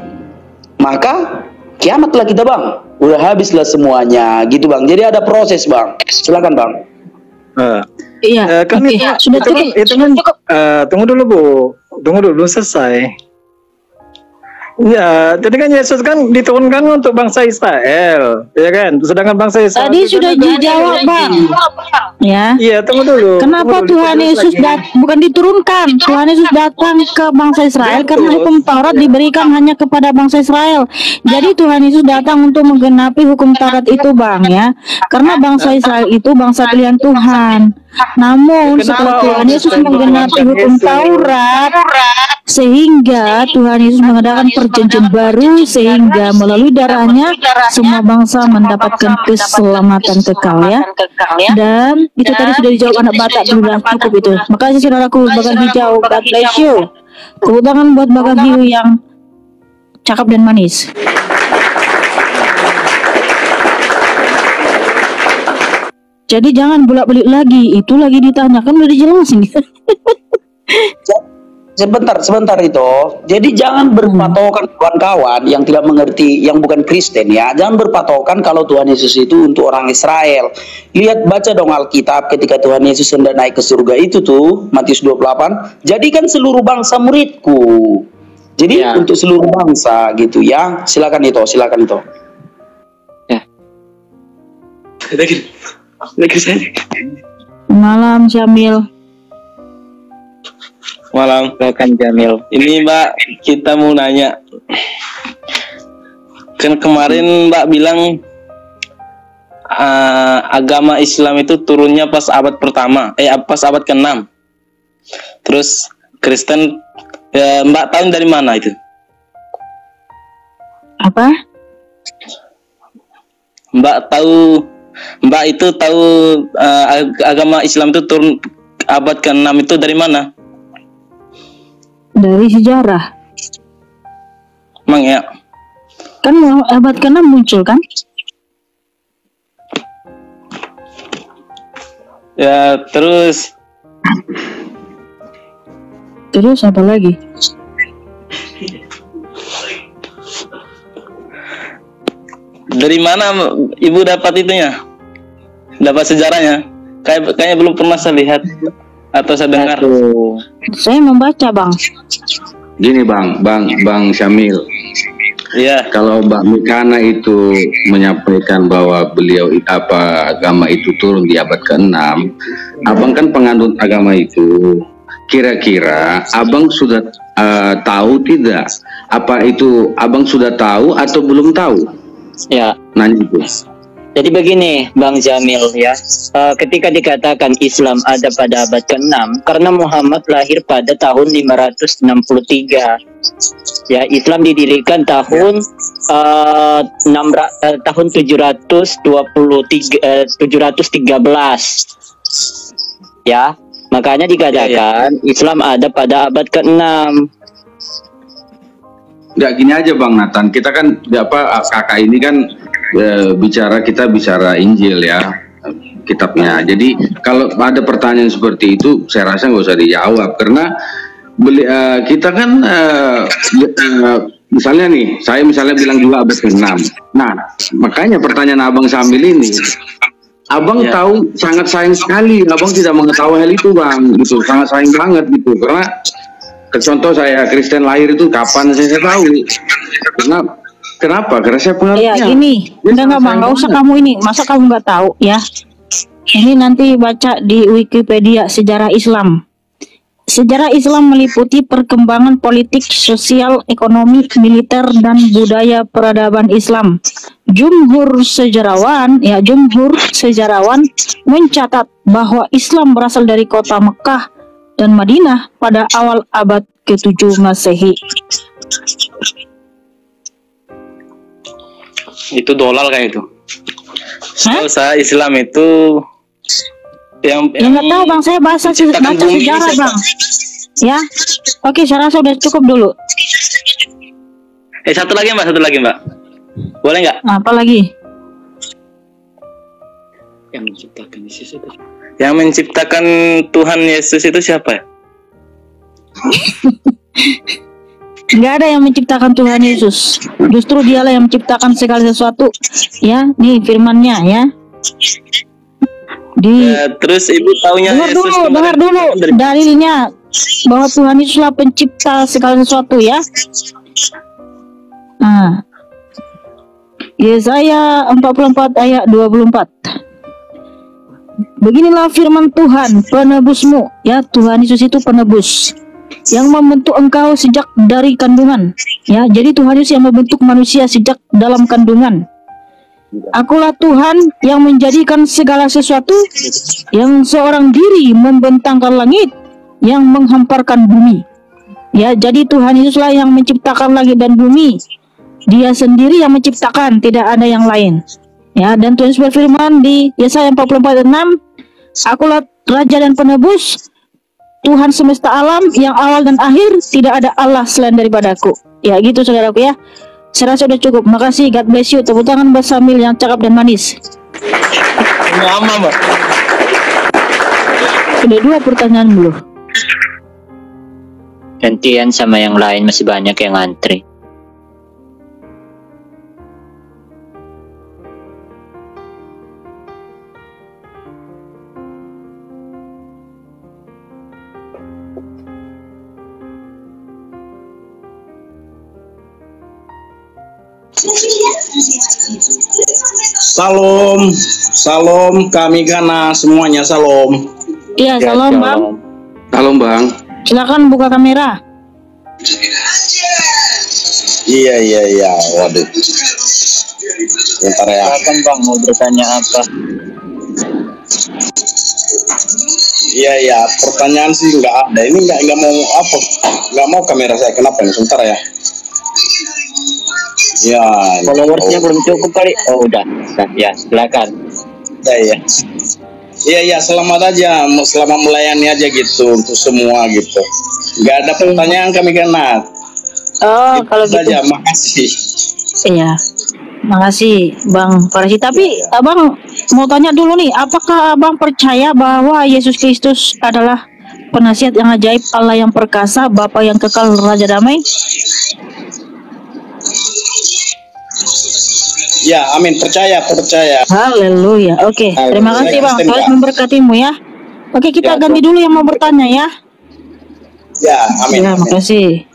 maka kiamatlah kita bang. Udah habislah semuanya gitu bang. Jadi ada proses bang. Silakan bang. Iya. Kan Oke, sudah cukup. Tunggu dulu Bu, tunggu dulu selesai. Ya, jadi kan Yesus kan diturunkan untuk bangsa Israel, ya kan? Sedangkan bangsa Israel tadi sudah dijawab bang. Ya. Iya, tunggu dulu. Kenapa Tuhan Yesus bukan diturunkan? Tuhan Yesus datang ke bangsa Israel karena hukum Taurat diberikan hanya kepada bangsa Israel. Jadi Tuhan Yesus datang untuk menggenapi hukum Taurat itu bang ya. Karena bangsa Israel itu bangsa pilihan Tuhan. Namun setelah Tuhan Yesus menggenapi hukum Taurat, sehingga Tuhan Yesus mengadakan perjanjian baru, sehingga melalui darahnya semua bangsa mendapatkan keselamatan kekal ya. Dan itu tadi sudah dijawab anak Batak, sudah cukup itu. Makasih saudaraku Bagan Hijau, God bless you. Tepuk tangan buat Bagan Hiu yang cakep dan manis. Jadi jangan bolak-balik lagi. Itu lagi ditanya, kan udah dijelasin. Sebentar itu. Jadi jangan berpatokan kawan-kawan yang tidak mengerti, yang bukan Kristen ya. Jangan berpatokan kalau Tuhan Yesus itu untuk orang Israel. Lihat, baca dong Alkitab ketika Tuhan Yesus hendak naik ke surga itu tuh, Matius 28. Jadikan seluruh bangsa muridku. Jadi untuk seluruh bangsa gitu ya. Silakan itu. Malam Syamil. Malam rekan Jamil. Ini Mbak, kita mau nanya. Kan kemarin Mbak bilang agama Islam itu turunnya pas abad pertama, pas abad ke-6. Terus Kristen, Mbak tahu dari mana itu? Apa? Mbak itu tahu agama Islam itu turun abad ke-6 itu dari mana? Dari sejarah. Emang ya? Kan abad ke-6 muncul kan? Ya, terus apa lagi? Dari mana Ibu dapat itunya? Dapat sejarahnya? Kayaknya belum pernah saya lihat atau saya dengar. Saya membaca, Bang. Gini Bang Syamil. Iya. Kalau Mbak Mikana itu menyampaikan bahwa beliau agama itu turun di abad ke-6, Abang kan penganut agama itu. Kira-kira Abang sudah tahu tidak? Apa itu Abang sudah tahu atau belum tahu? Ya. Nanya itu. Jadi begini Bang Jamil ya, ketika dikatakan Islam ada pada abad ke-6 karena Muhammad lahir pada tahun 563. Ya, Islam didirikan tahun 713. Ya, makanya dikatakan Islam ada pada abad ke-6. Nggak gini aja Bang Nathan, kita kan kakak ini kan kita bicara Injil ya, kitabnya. Jadi kalau ada pertanyaan seperti itu, saya rasa nggak usah dijawab karena kita kan misalnya nih, saya misalnya bilang juga abad ke-6. Nah, makanya pertanyaan Abang Syamil ini, Abang tahu sangat sayang sekali, Abang tidak mengetahui hal itu Bang, gitu, sangat sayang banget gitu, karena contoh saya Kristen lahir itu kapan saya tahu, Kenapa? Karena saya pengaruhnya. Ya gini, enggak Bang, nggak usah kamu ini, masa kamu nggak tahu ya? Ini nanti baca di Wikipedia sejarah Islam. Sejarah Islam meliputi perkembangan politik, sosial, ekonomi, militer, dan budaya peradaban Islam. Jumhur sejarawan mencatat bahwa Islam berasal dari kota Mekah dan Madinah pada awal abad ke-7 Masehi. Itu dolal kayak itu. Saya Islam itu yang nggak tahu Bang, saya baca sejarah Bang. Ya, oke, saya rasa udah cukup dulu. Satu lagi Mbak, boleh nggak? Apa lagi? Yang menciptakan Tuhan Yesus itu siapa ya? Nggak ada yang menciptakan Tuhan Yesus. Justru dialah yang menciptakan segala sesuatu. Ya, nih firman-Nya ya. Terus Ibu taunya Yesus dengar dulu dalilnya bahwa Tuhan Yesuslah pencipta segala sesuatu ya. Nah, Yesaya 44 ayat 24. Beginilah firman Tuhan, penebusmu. Ya, Tuhan Yesus itu penebus yang membentuk engkau sejak dari kandungan. Ya, jadi Tuhan Yesus yang membentuk manusia sejak dalam kandungan. Akulah Tuhan yang menjadikan segala sesuatu, yang seorang diri membentangkan langit, yang menghamparkan bumi. Ya, jadi Tuhan Yesuslah yang menciptakan langit dan bumi. Dia sendiri yang menciptakan, tidak ada yang lain. Ya, dan Tuhan Yesus berfirman di Yesaya 44 ayat 6, Akulah Raja dan Penebus, Tuhan semesta alam yang awal dan akhir, tidak ada Allah selain daripadaku. Ya, gitu saudaraku ya. Saya rasa sudah cukup. Makasih, God bless you. Tepuk tangan buat Syamil yang cakap dan manis. Mama, Mbak. Udah 2 pertanyaan belum? Gantian sama yang lain, masih banyak yang ngantri. Salam, salam kami Gana semuanya, salam. Iya, Ya, salam shalom. Bang. Salam Bang. Silakan buka kamera. Iya, waduh. Bentar ya. Silakan Bang, mau bertanya apa? Iya, pertanyaan sih nggak ada. Ini nggak mau apa? Nggak mau kamera saya. Kenapa nih? Sebentar ya. Ya. Followersnya belum cukup kali. Oh udah. Ya, silakan. Iya, selamat aja. Selamat melayani aja gitu untuk semua gitu. Nggak ada pertanyaan kami Gana. Oh, Itu kalau gitu. saja, makasih. Iya. Makasih Bang Farsi. Tapi Abang mau tanya dulu nih, apakah Abang percaya bahwa Yesus Kristus adalah penasihat yang ajaib, Allah yang perkasa, Bapa yang kekal, Raja damai? Ya, amin. Percaya. Haleluya. Oke, terima kasih Bang. Kristen, Tuhan Kak. memberkatimu ya. Oke, kita Ya, ganti dulu yang mau bertanya ya. Ya, amin. Ya, makasih.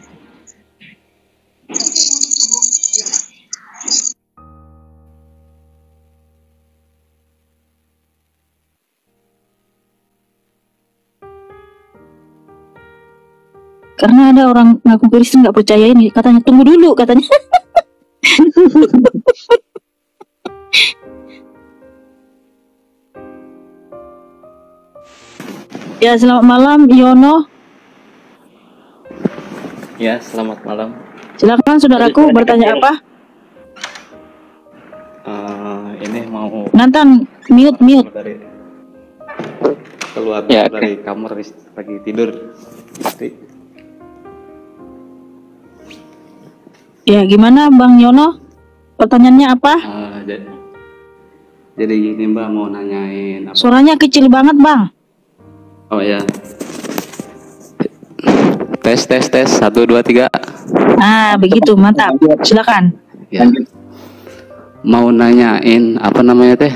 Karena ada orang ngaku Kristen nggak percaya ini, katanya tunggu dulu katanya. Ya, selamat malam Yono. Ya, selamat malam. Silakan saudaraku bertanya apa? Ini mau Nantan mute. dari keluar Ya, dari kamar lagi tidur. Ya, gimana Bang Yono? Pertanyaannya apa? Jadi gini Mbak, mau nanyain apa? Suaranya kecil banget Bang. Oh ya. Tes 1 2 3. Nah, begitu mantap. Silakan. Ya. Mau nanyain apa namanya teh?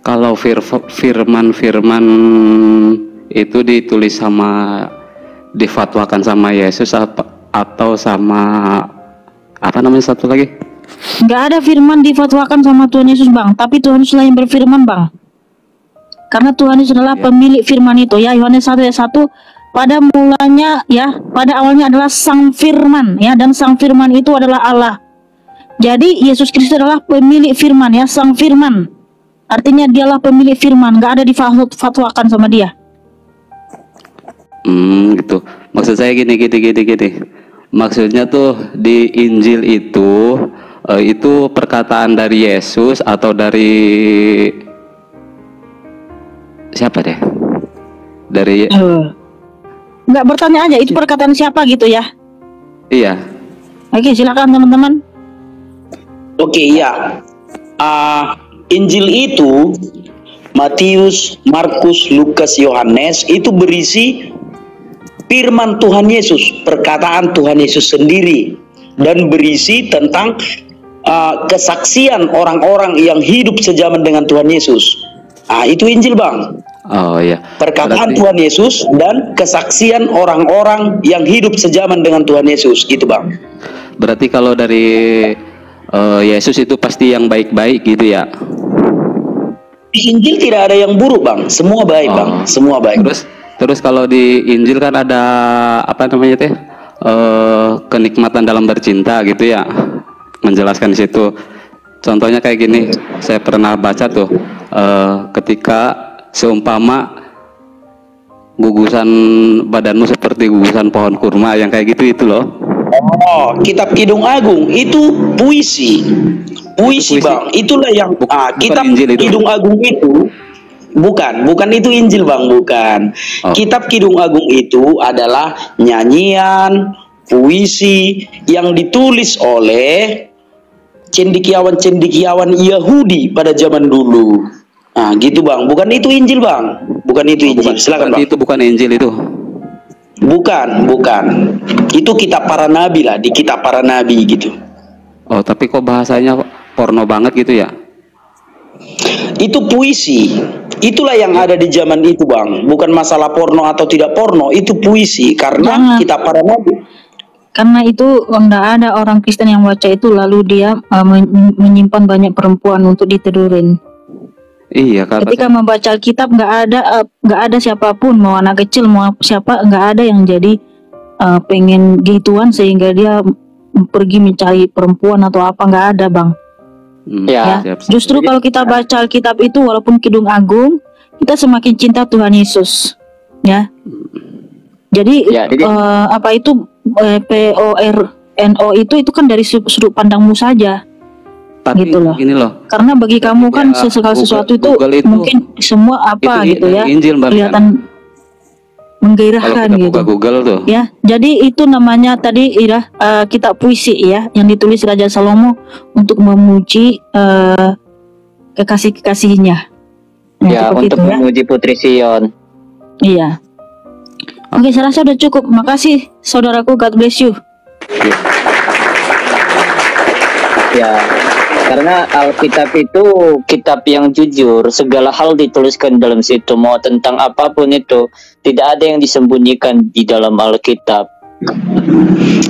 Kalau firman itu ditulis sama difatwakan sama Yesus atau sama apa namanya satu lagi? Nggak ada firman difatwakan sama Tuhan Yesus Bang, tapi Tuhan Yesus yang berfirman Bang. Karena Tuhan Yesus adalah pemilik firman itu ya. Yohanes 1 ayat 1, pada mulanya ya, pada awalnya adalah sang firman ya, dan sang firman itu adalah Allah. Jadi Yesus Kristus adalah pemilik firman ya, sang firman. Artinya dialah pemilik firman, nggak ada difatwakan sama dia. Gitu. Maksud saya gini. Maksudnya tuh di Injil itu perkataan dari Yesus atau dari siapa deh? Dari Nggak bertanya aja, itu perkataan siapa gitu ya. Iya. Oke, silakan teman-teman. Oke, ya. Injil itu Matius, Markus, Lukas, Yohanes itu berisi firman Tuhan Yesus, perkataan Tuhan Yesus sendiri, dan berisi tentang kesaksian orang-orang yang hidup sejaman dengan Tuhan Yesus. Itu Injil Bang. Oh ya. Perkataan Tuhan Yesus dan kesaksian orang-orang yang hidup sejaman dengan Tuhan Yesus, gitu Bang. Berarti kalau dari Yesus itu pasti yang baik-baik gitu ya? Di Injil tidak ada yang buruk Bang, semua baik Bang, semua baik. Terus kalau di Injil kan ada apa namanya teh? Kenikmatan dalam bercinta gitu ya, menjelaskan di situ. Contohnya kayak gini, saya pernah baca tuh, ketika seumpama gugusan badanmu seperti gugusan pohon kurma, yang kayak gitu itu loh. Oh, Kitab Kidung Agung itu puisi Bang. Itulah yang Kitab Kidung Agung itu bukan itu Injil Bang, bukan. Kitab Kidung Agung itu adalah nyanyian, puisi yang ditulis oleh cendekiawan-cendekiawan Yahudi pada zaman dulu. Nah, gitu Bang. Bukan itu Injil Bang. Bukan itu Injil. Silakan Bang. Itu bukan Injil itu. Bukan. Itu kitab para nabi lah, di kitab para nabi gitu. Oh, tapi kok bahasanya porno banget gitu ya? Itu puisi. Itulah yang ada di zaman itu Bang. Bukan masalah porno atau tidak porno, itu puisi karena kitab para nabi. Karena itu enggak ada orang Kristen yang baca itu lalu dia menyimpan banyak perempuan untuk ditidurin. Iya, ketika membaca Alkitab nggak ada siapapun, mau anak kecil mau siapa, nggak ada yang jadi pengen gituan sehingga dia pergi mencari perempuan atau apa, nggak ada Bang. Ya. Justru kalau kita baca Alkitab itu walaupun Kidung Agung, kita semakin cinta Tuhan Yesus, ya. Jadi apa itu PORNO itu kan dari sudut pandangmu saja. Tapi gitu loh. Gini loh. Karena bagi kamu kan segala sesuatu itu mungkin semua apa itu gitu ya. Injil, kelihatan menggairahkan kalau kita gitu. buka Google tuh. Ya, jadi itu namanya tadi kitab puisi ya yang ditulis Raja Salomo untuk memuji kekasih-kekasihnya. Nah, ya, untuk memuji Putri Sion. Iya. Oke, saya rasa udah cukup. Makasih saudaraku, God bless you. Ya, karena Alkitab itu kitab yang jujur, segala hal dituliskan dalam situ, mau tentang apapun itu, tidak ada yang disembunyikan di dalam Alkitab.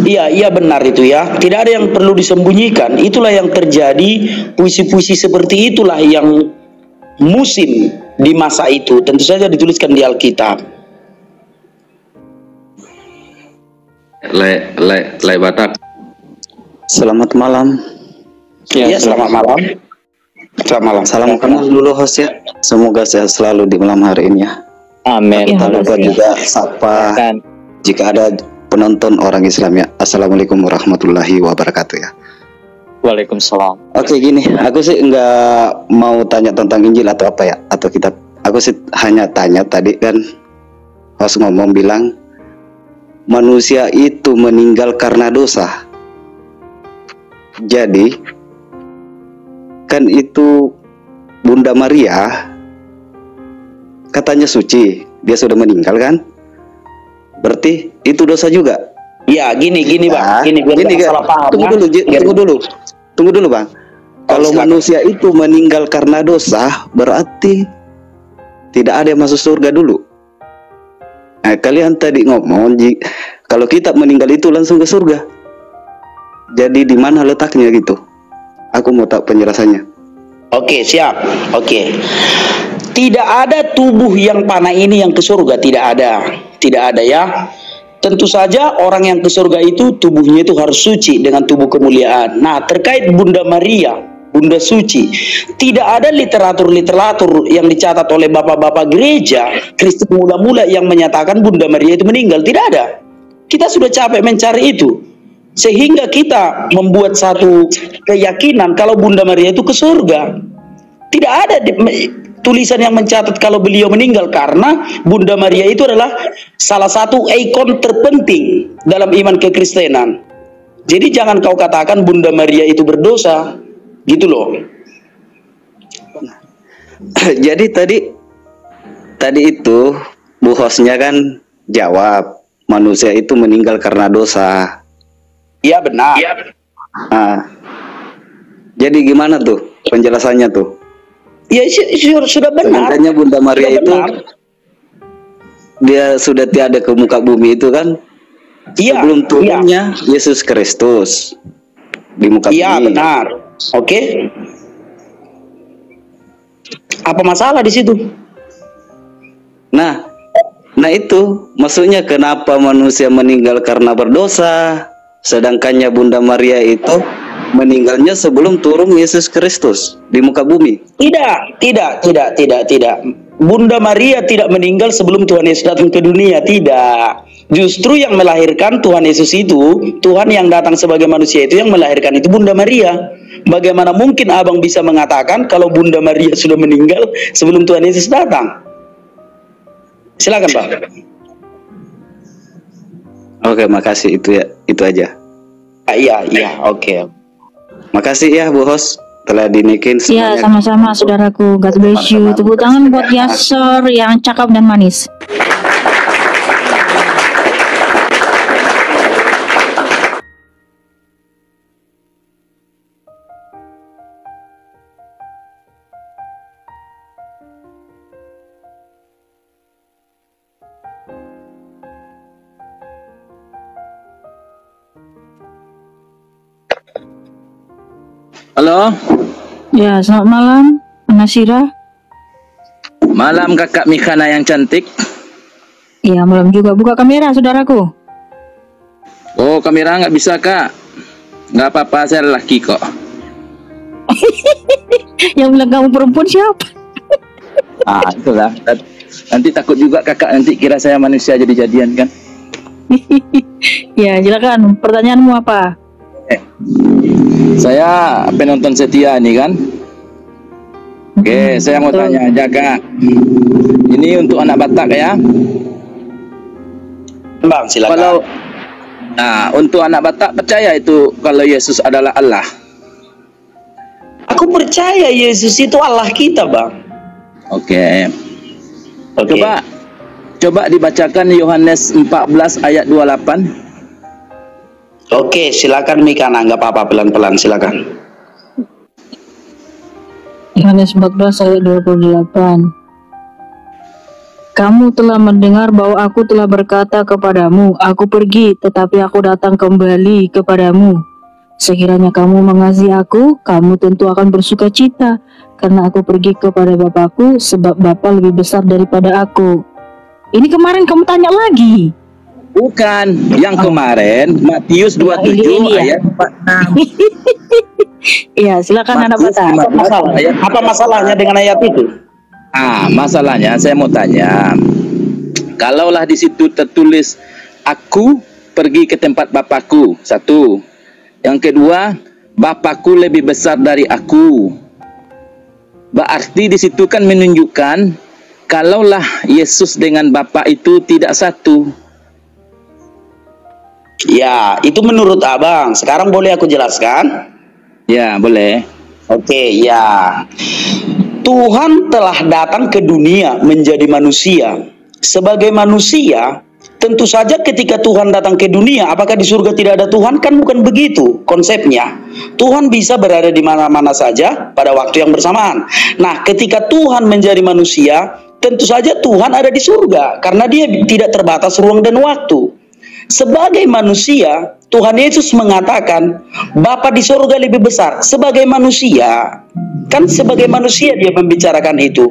Iya benar itu ya. Tidak ada yang perlu disembunyikan. Itulah yang terjadi, puisi-puisi seperti itulah yang musim di masa itu. Tentu saja dituliskan di Alkitab. Le Batak. Selamat malam. Ya, selamat malam. Selamat malam. Salam kenal dulu host ya. Semoga sehat selalu di malam hari ini ya. Amin. Tak lupa juga sapa jika ada penonton orang Islam ya. Assalamualaikum warahmatullahi wabarakatuh ya. Waalaikumsalam. Oke gini, aku sih nggak mau tanya tentang Injil atau apa ya, atau kitab. Aku sih hanya tanya tadi kan host ngomong bilang manusia itu meninggal karena dosa. Jadi kan itu Bunda Maria katanya suci, dia sudah meninggal kan? Berarti itu dosa juga. Ya, gini Bang. Gini salah paham. Tunggu dulu Bang. Kalau manusia itu meninggal karena dosa, berarti tidak ada yang masuk surga dulu. Nah, kalian tadi ngomong kalau kita meninggal itu langsung ke surga. Jadi di mana letaknya gitu? Aku mau tahu penjelasannya. Oke, siap. Oke. Tidak ada tubuh yang panah ini yang ke surga, tidak ada ya. Tentu saja orang yang ke surga itu tubuhnya itu harus suci dengan tubuh kemuliaan. Nah, terkait Bunda Maria, Bunda Suci, tidak ada literatur yang dicatat oleh bapak-bapak gereja Kristen mula-mula yang menyatakan Bunda Maria itu meninggal. Tidak ada. Kita sudah capek mencari itu, sehingga kita membuat satu keyakinan kalau Bunda Maria itu ke surga. Tidak ada tulisan yang mencatat kalau beliau meninggal, karena Bunda Maria itu adalah salah satu ikon terpenting dalam iman kekristenan. Jadi jangan kau katakan Bunda Maria itu berdosa, gitu loh. Jadi tadi itu Bu hostnya kan jawab manusia itu meninggal karena dosa. Iya benar. Nah, jadi gimana tuh penjelasannya tuh? Ya sudah benar. Katanya Bunda Maria itu dia sudah tiada ke muka bumi itu kan? Iya. Sebelum turunnya Yesus Kristus di muka bumi. Iya benar. Oke. Apa masalah di situ? Nah itu maksudnya kenapa manusia meninggal karena berdosa, sedangkannya Bunda Maria itu meninggalnya sebelum turun Yesus Kristus di muka bumi. Tidak. Bunda Maria tidak meninggal sebelum Tuhan Yesus datang ke dunia, tidak. Justru yang melahirkan Tuhan Yesus itu, Tuhan yang datang sebagai manusia itu yang melahirkan itu Bunda Maria. Bagaimana mungkin abang bisa mengatakan kalau Bunda Maria sudah meninggal sebelum Tuhan Yesus datang? Silakan Bang. Oke, makasih itu aja. Iya, oke. Makasih ya Bu Host. telah dinaikin Ya, sebanyak. sama-sama saudaraku. God bless you. Tepuk tangan buat Yasser yang cakep dan manis. Halo, Ya, selamat malam, Nasira. malam kakak Mikhana yang cantik. Iya, malam juga. Buka kamera, saudaraku. Oh, kamera nggak bisa kak? Nggak apa-apa, saya lelaki kok. Yang bilang kamu perempuan siapa? Ah, itulah. Nanti takut juga kakak nanti kira saya manusia jadi-jadian kan? Ya, silakan. Pertanyaanmu apa? Saya penonton setia nih kan. Oke, saya mau tanya aja kak. Ini untuk anak Batak ya. Bang, silakan. Kalau untuk anak Batak percaya itu kalau Yesus adalah Allah. Aku percaya Yesus itu Allah kita, Bang. Oke. Coba dibacakan Yohanes 14 ayat 28. Oke, silakan Mikana, nggak apa-apa, pelan-pelan, silakan. Yohanes 14 ayat 28. Kamu telah mendengar bahwa aku telah berkata kepadamu, aku pergi, tetapi aku datang kembali kepadamu. Sekiranya kamu mengasihi aku, kamu tentu akan bersuka cita, karena aku pergi kepada Bapakku, sebab Bapa lebih besar daripada aku. Ini kemarin kamu tanya lagi. Bukan, yang kemarin Matius 27 ini ya? ayat 46. Iya, silakan anak Batak. Apa masalahnya dengan ayat itu? Masalahnya saya mau tanya. Kalaulah di situ tertulis aku pergi ke tempat Bapakku, satu. Yang kedua, Bapakku lebih besar dari aku. Berarti di situ kan menunjukkan kalaulah Yesus dengan Bapa itu tidak satu. Ya, itu menurut abang. Sekarang boleh aku jelaskan? Ya, boleh. Oke, ya. Tuhan telah datang ke dunia menjadi manusia. Sebagai manusia, tentu saja ketika Tuhan datang ke dunia, apakah di surga tidak ada Tuhan? Kan bukan begitu konsepnya. Tuhan bisa berada di mana-mana saja pada waktu yang bersamaan. Nah, ketika Tuhan menjadi manusia, tentu saja Tuhan ada di surga karena dia tidak terbatas ruang dan waktu. Sebagai manusia, Tuhan Yesus mengatakan Bapa di surga lebih besar. Sebagai manusia, kan sebagai manusia dia membicarakan itu.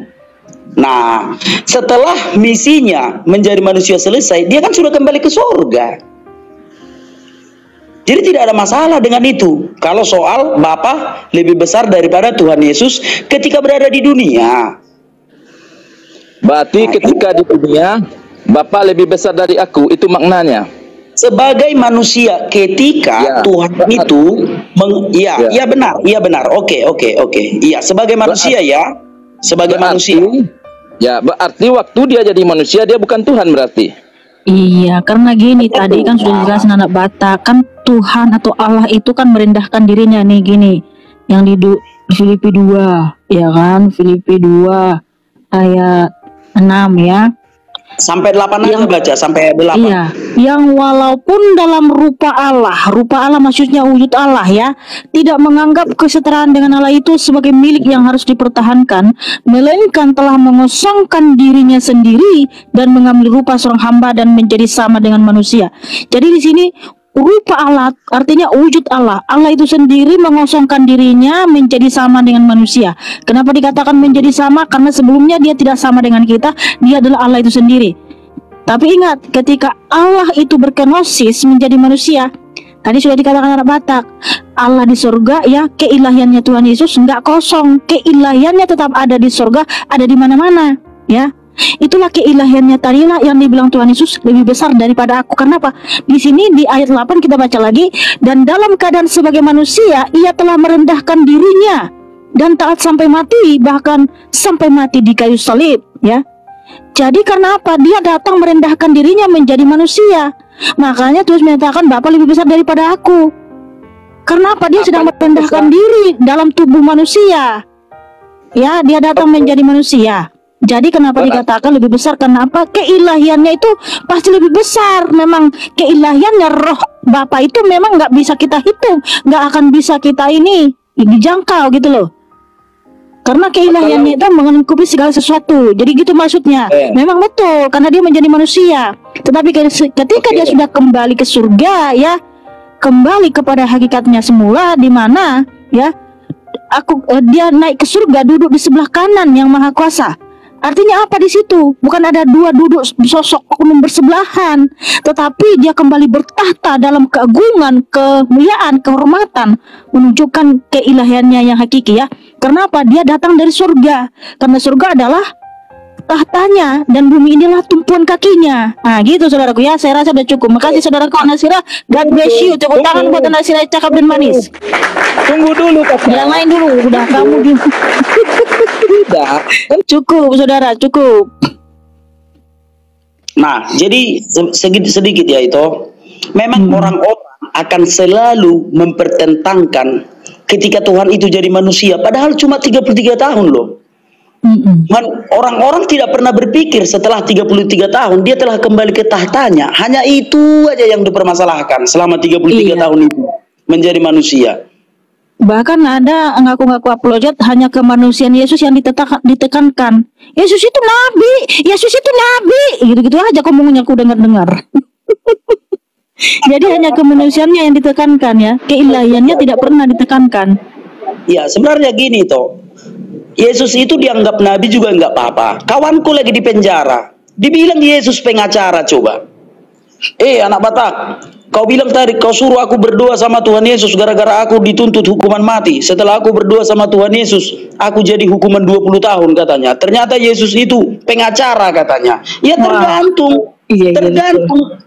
Nah, setelah misinya menjadi manusia selesai, dia kan sudah kembali ke surga. Jadi tidak ada masalah dengan itu. Kalau soal Bapa lebih besar daripada Tuhan Yesus ketika berada di dunia. Berarti ketika di dunia Bapa lebih besar dari aku, itu maknanya. Sebagai manusia ketika Tuhan itu iya benar. Oke. Iya, sebagai manusia ya. Sebagai manusia. Ya, berarti waktu dia jadi manusia dia bukan Tuhan berarti. Iya, karena gini tadi kan sudah jelasin anak Batak, kan Tuhan atau Allah itu kan merendahkan dirinya nih gini. Yang di Filipi 2, ya kan? Filipi 2 ayat 6 ya. Sampai 8 aja baca, sampai 8. Iya, yang walaupun dalam rupa Allah maksudnya wujud Allah ya, tidak menganggap kesetaraan dengan Allah itu sebagai milik yang harus dipertahankan, melainkan telah mengosongkan dirinya sendiri dan mengambil rupa seorang hamba dan menjadi sama dengan manusia. Jadi di sini rupa Allah artinya wujud Allah. Allah itu sendiri mengosongkan dirinya menjadi sama dengan manusia. Kenapa dikatakan menjadi sama? Karena sebelumnya dia tidak sama dengan kita. Dia adalah Allah itu sendiri. Tapi ingat, ketika Allah itu berkenosis menjadi manusia, tadi sudah dikatakan anak Batak, Allah di surga ya, keilahiannya Tuhan Yesus nggak kosong. Keilahiannya tetap ada di surga, ada di mana-mana ya. Itulah keilahiannya tadilah yang dibilang Tuhan Yesus lebih besar daripada aku. Kenapa? Di sini di ayat 8 kita baca lagi, dan dalam keadaan sebagai manusia ia telah merendahkan dirinya dan taat sampai mati, bahkan sampai mati di kayu salib ya. Jadi karena apa? Dia datang merendahkan dirinya menjadi manusia. Makanya Tuhan menyatakan Bapa lebih besar daripada aku. Karena apa? Dia sedang merendahkan diri dalam tubuh manusia. Ya, dia datang menjadi manusia. Jadi kenapa dikatakan lebih besar? Karena apa? Keilahiannya itu pasti lebih besar. Memang keilahiannya, roh Bapa itu memang nggak bisa kita hitung, nggak akan bisa kita ini dijangkau gitu loh. Karena keilahiannya itu mengikuti segala sesuatu. Jadi gitu maksudnya. Memang betul, karena dia menjadi manusia. Tetapi ketika dia sudah kembali ke surga, ya, kembali kepada hakikatnya semula, di mana ya dia naik ke surga, duduk di sebelah kanan yang maha kuasa. Artinya apa di situ? Bukan ada dua duduk sosok oknum bersebelahan, tetapi dia kembali bertahta dalam keagungan, kemuliaan, kehormatan, menunjukkan keilahiannya yang hakiki ya. Karena apa? Dia datang dari surga. Karena surga adalah tahtanya dan bumi inilah tumpuan kakinya. Nah gitu saudaraku ya, saya rasa sudah cukup. Makasih saudaraku Anasira. God bless you. Tepuk tangan buat Anasira cakap dan manis. Tunggu dulu Kak. Yang lain dulu, udah kamu dulu. Tidak. Cukup saudara, cukup. Nah, jadi sedikit ya itu. Memang orang-orang akan selalu mempertentangkan ketika Tuhan itu jadi manusia, padahal cuma 33 tahun loh. Orang-orang tidak pernah berpikir setelah 33 tahun dia telah kembali ke tahtanya. Hanya itu aja yang dipermasalahkan selama 33 tahun itu menjadi manusia. Bahkan ada ngaku-ngaku apologet hanya kemanusiaan Yesus yang ditekankan. Yesus itu nabi, Yesus itu nabi. Gitu-gitu aja ngomongnya aku dengar-dengar. Jadi hanya kemanusiaannya yang ditekankan ya. Keilahiannya tidak pernah ditekankan. Ya sebenarnya gini toh. Yesus itu dianggap nabi juga nggak apa-apa. Kawanku lagi di penjara, dibilang Yesus pengacara coba. Anak Batak, kau bilang tadi kau suruh aku berdoa sama Tuhan Yesus gara-gara aku dituntut hukuman mati. Setelah aku berdoa sama Tuhan Yesus, aku jadi hukuman 20 tahun katanya. Ternyata Yesus itu pengacara katanya. Ya tergantung. Tergantung.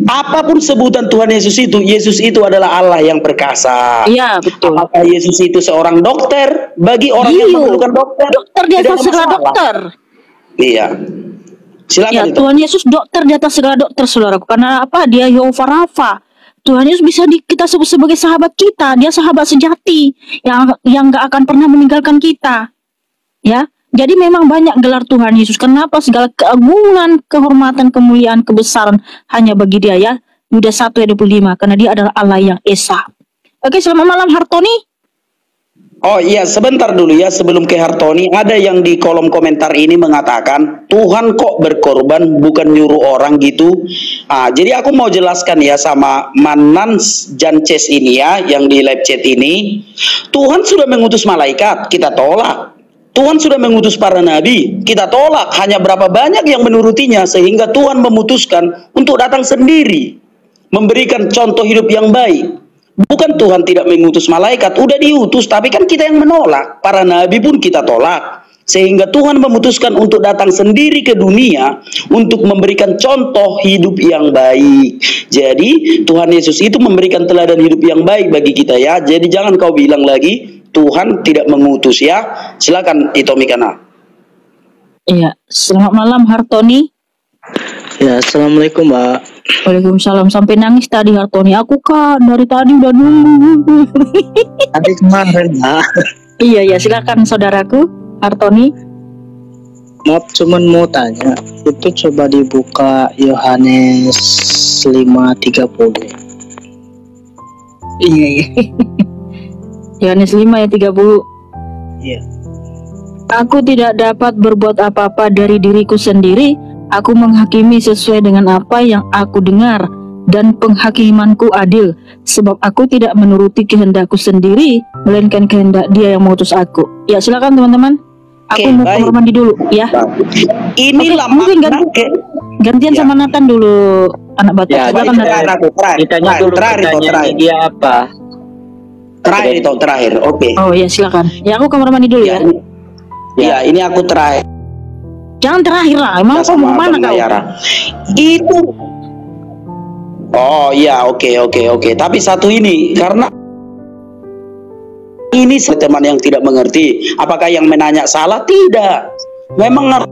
Apapun sebutan Tuhan Yesus itu adalah Allah yang perkasa. Iya, betul. Apakah Yesus itu seorang dokter? Bagi orang yang memerlukan dokter, dokter di atas segala dokter. Iya. Silakan ya, itu. Tuhan Yesus dokter di atas segala dokter, saudaraku. Karena apa? Dia Yehova Rafa. Tuhan Yesus bisa kita sebut sebagai sahabat kita. Dia sahabat sejati yang gak akan pernah meninggalkan kita. Ya. Jadi memang banyak gelar Tuhan Yesus. Kenapa? Segala keagungan, kehormatan, kemuliaan, kebesaran hanya bagi Dia ya. Yudas 1 ayat 25. Karena Dia adalah Allah yang Esa. Oke, selamat malam Hartoni. Oh iya, sebentar dulu ya sebelum ke Hartoni. Ada yang di kolom komentar ini mengatakan Tuhan kok berkorban bukan nyuruh orang gitu. Jadi aku mau jelaskan ya sama Manans Jances ini ya, yang di live chat ini. Tuhan sudah mengutus malaikat, kita tolak. Tuhan sudah mengutus para nabi, kita tolak. Hanya berapa banyak yang menurutinya sehingga Tuhan memutuskan untuk datang sendiri, memberikan contoh hidup yang baik. Bukan Tuhan tidak mengutus malaikat, udah diutus, tapi kan kita yang menolak. Para nabi pun kita tolak. Sehingga Tuhan memutuskan untuk datang sendiri ke dunia untuk memberikan contoh hidup yang baik. Jadi Tuhan Yesus itu memberikan teladan hidup yang baik bagi kita ya. Jadi jangan kau bilang lagi Tuhan tidak mengutus ya. Silakan Itomi Kana. Iya, selamat malam Hartoni. Ya, assalamualaikum Mbak. Waalaikumsalam. Sampai nangis tadi Hartoni. Aku Kak dari tadi udah nunggu. Tadi kemarin Mbak. Iya, silakan saudaraku Hartoni. Maaf, cuman mau tanya. Itu coba dibuka Yohanes 5:30. Iya. Yohanes 5 ayat 30. Iya. Aku tidak dapat berbuat apa-apa dari diriku sendiri. Aku menghakimi sesuai dengan apa yang aku dengar, dan penghakimanku adil, sebab aku tidak menuruti kehendakku sendiri, melainkan kehendak Dia yang mengutus aku. Ya, silakan teman-teman. Aku mau kamar mandi dulu ya. Inilah mungkin gantian sama Nathan dulu, anak Batak. Ya, Silakan Nathan. ditanya dulu pertanyaannya dia apa? Terakhir. Oke. Oh ya, silakan. Ya, aku kamar mandi dulu ya. Ya, ini aku terakhir. Jangan terakhir lah. Emang kau mau kemana kau? Itu. Oh iya, oke. Tapi satu ini, karena ini teman yang tidak mengerti. Apakah yang menanya salah? Tidak. Memang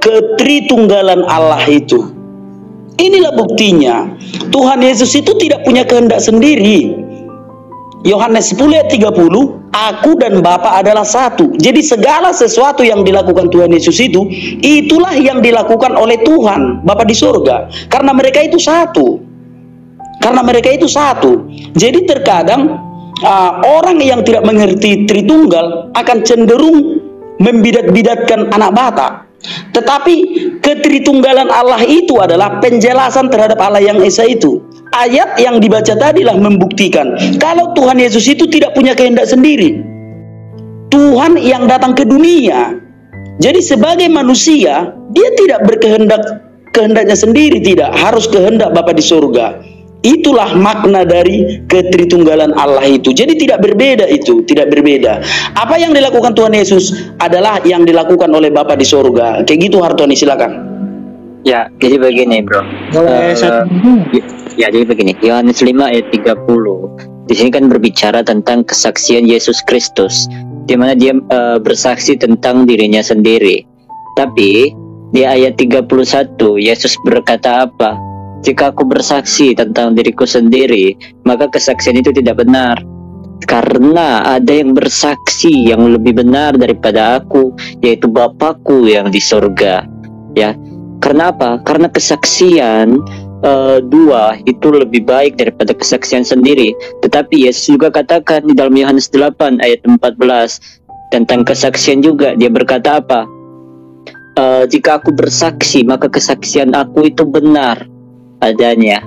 ketritunggalan Allah itu Inilah buktinya. Tuhan Yesus itu tidak punya kehendak sendiri. Yohanes 10 ayat 30, aku dan Bapa adalah satu. Jadi segala sesuatu yang dilakukan Tuhan Yesus itu, itulah yang dilakukan oleh Tuhan Bapa di surga. Karena mereka itu satu. Jadi terkadang orang yang tidak mengerti Tritunggal akan cenderung membidat-bidatkan anak Batak. Tetapi ketritunggalan Allah itu adalah penjelasan terhadap Allah yang Esa itu. Ayat yang dibaca tadilah membuktikan kalau Tuhan Yesus itu tidak punya kehendak sendiri. Tuhan yang datang ke dunia. Jadi sebagai manusia, dia tidak kehendaknya sendiri, tidak harus kehendak Bapa di surga. Itulah makna dari ketritunggalan Allah itu. Jadi tidak berbeda itu, tidak berbeda. Apa yang dilakukan Tuhan Yesus adalah yang dilakukan oleh Bapa di surga. Kayak gitu Hartoni, silakan. Ya, jadi begini, Bro. Ya, jadi begini. Yohanes 5 ayat 30. Di sini kan berbicara tentang kesaksian Yesus Kristus, di mana dia bersaksi tentang dirinya sendiri. Tapi di ayat 31 Yesus berkata apa? Jika aku bersaksi tentang diriku sendiri, maka kesaksian itu tidak benar. Karena ada yang bersaksi yang lebih benar daripada aku, yaitu Bapakku yang di surga. Ya, karena apa? Karena kesaksian dua itu lebih baik daripada kesaksian sendiri. Tetapi Yesus juga katakan di dalam Yohanes 8 ayat 14 tentang kesaksian juga. Dia berkata apa? Jika aku bersaksi, maka kesaksian aku itu benar adanya,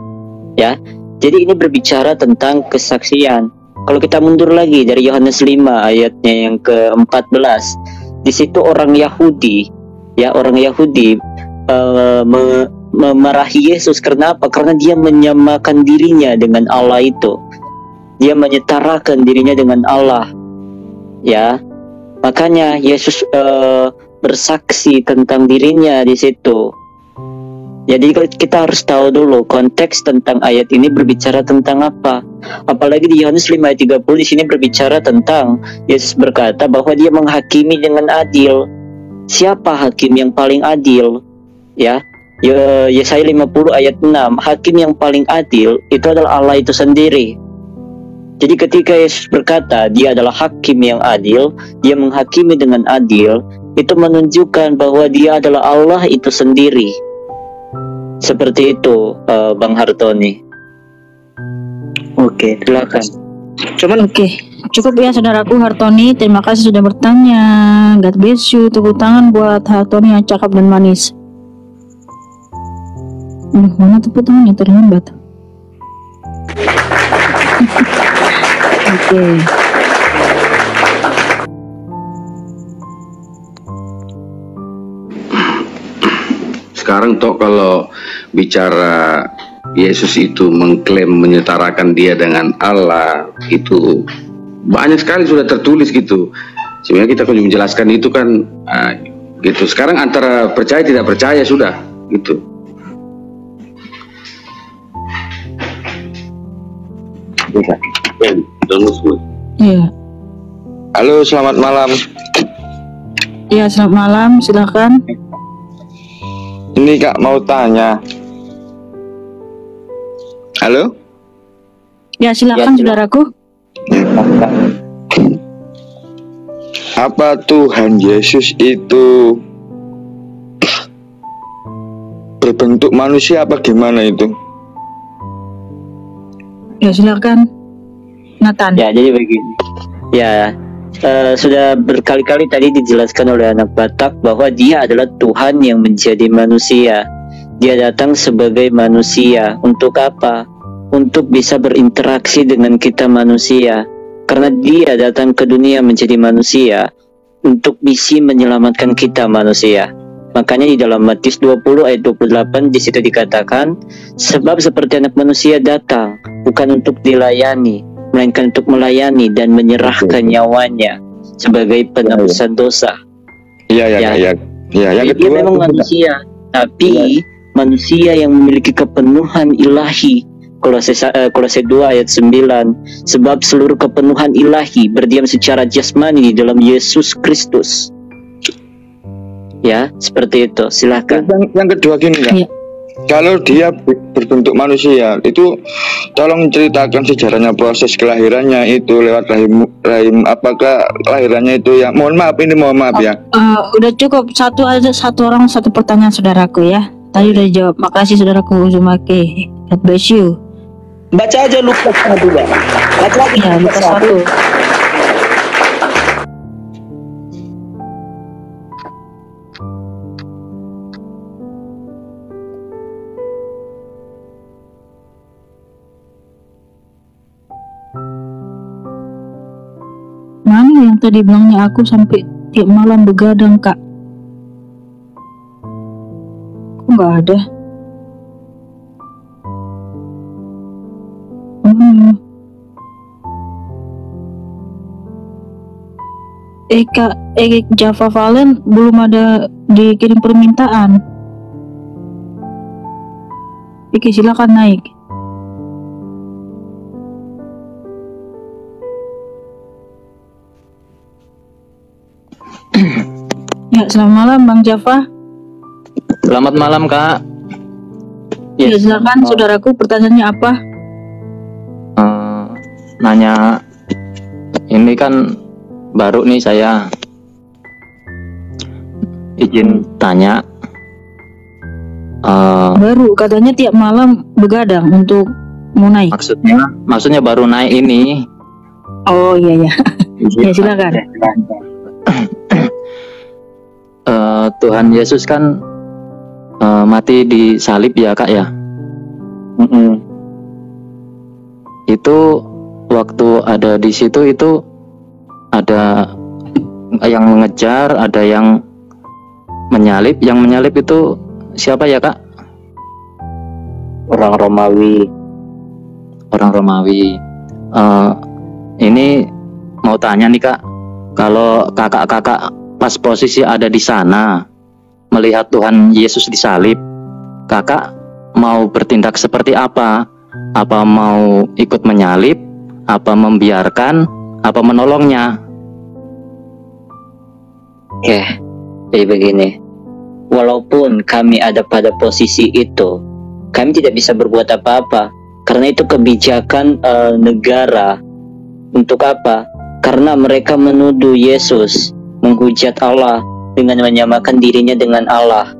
ya. Jadi ini berbicara tentang kesaksian. Kalau kita mundur lagi dari Yohanes 5 ayatnya yang ke-14, di situ orang Yahudi, ya, orang Yahudi memarahi Yesus. Karena apa? Karena dia menyamakan dirinya dengan Allah itu. Dia menyetarakan dirinya dengan Allah, ya. Makanya Yesus bersaksi tentang dirinya di situ. Jadi kita harus tahu dulu konteks tentang ayat ini berbicara tentang apa. Apalagi di Yohanes 5 ayat 30 di sini berbicara tentang Yesus berkata bahwa dia menghakimi dengan adil. Siapa hakim yang paling adil? Ya, Yesaya 50 ayat 6, hakim yang paling adil itu adalah Allah itu sendiri. Jadi ketika Yesus berkata dia adalah hakim yang adil, dia menghakimi dengan adil, itu menunjukkan bahwa dia adalah Allah itu sendiri. Seperti itu, Bang Hartoni. Oke, silakan. Oke, cukup ya saudaraku Hartoni. Terima kasih sudah bertanya. God bless you. Tepuk tangan buat Hartoni yang cakep dan manis. Mana tepuk tangannya terlambat. Oke. Sekarang toh kalau bicara Yesus itu mengklaim menyetarakan dia dengan Allah, itu banyak sekali sudah tertulis gitu. Sebenarnya kita perlu menjelaskan itu kan gitu. Sekarang antara percaya tidak percaya sudah gitu. Iya. Halo, selamat malam. Iya, selamat malam. Silakan. Ini Kak mau tanya. Halo? Ya, silakan saudaraku. Apa Tuhan Yesus itu berbentuk manusia apa gimana itu? Ya, silakan. Nathan. Ya, jadi begini. Ya, sudah berkali-kali tadi dijelaskan oleh anak Batak bahwa dia adalah Tuhan yang menjadi manusia. Dia datang sebagai manusia. Untuk apa? Untuk bisa berinteraksi dengan kita manusia. Karena dia datang ke dunia menjadi manusia untuk bisa menyelamatkan kita manusia. Makanya di dalam Matius 20 ayat 28 di situ dikatakan, sebab seperti anak manusia datang bukan untuk dilayani, melainkan untuk melayani dan menyerahkan nyawanya sebagai penebusan dosa. Iya. Yang dia memang manusia, tapi manusia yang memiliki kepenuhan ilahi. Kolose 2 ayat 9, sebab seluruh kepenuhan ilahi berdiam secara jasmani di dalam Yesus Kristus. Ya, seperti itu. Silakan. Yang kedua gini, Kak. Kalau dia berbentuk manusia, itu tolong ceritakan sejarahnya proses kelahirannya itu lewat rahim. Apakah kelahirannya itu ya? Mohon maaf ya. Udah cukup satu orang satu pertanyaan saudaraku ya. Tadi udah jawab. Makasih saudaraku Uzumaki. God bless you. Baca aja Lukas 1. Baca lagi ya, Lukas 1. Mana yang tadi bilangnya aku sampai tiap malam begadang, Kak? Kok nggak ada? Kak, Java Valen belum ada dikirim permintaan. Oke, silakan naik. Ya, selamat malam Bang Java. Selamat malam Kak. Ya, silakan saudaraku, pertanyaannya apa? Nanya, ini kan baru nih saya izin tanya. Baru katanya tiap malam begadang untuk mau naik. Maksudnya baru naik ini. Oh iya ya. Ya silakan. Tuhan Yesus kan mati di salib ya Kak ya. Itu waktu ada di situ itu ada yang mengejar, ada yang menyalip. Yang menyalip itu siapa ya Kak? Orang Romawi. Orang Romawi. Ini mau tanya nih Kak, kalau kakak-kakak pas posisi ada di sana melihat Tuhan Yesus disalib, kakak mau bertindak seperti apa? Apa mau ikut menyalip? Apa membiarkan? Apa menolongnya? Jadi begini, walaupun kami ada pada posisi itu, kami tidak bisa berbuat apa-apa, karena itu kebijakan negara. Untuk apa? Karena mereka menuduh Yesus, menghujat Allah dengan menyamakan dirinya dengan Allah.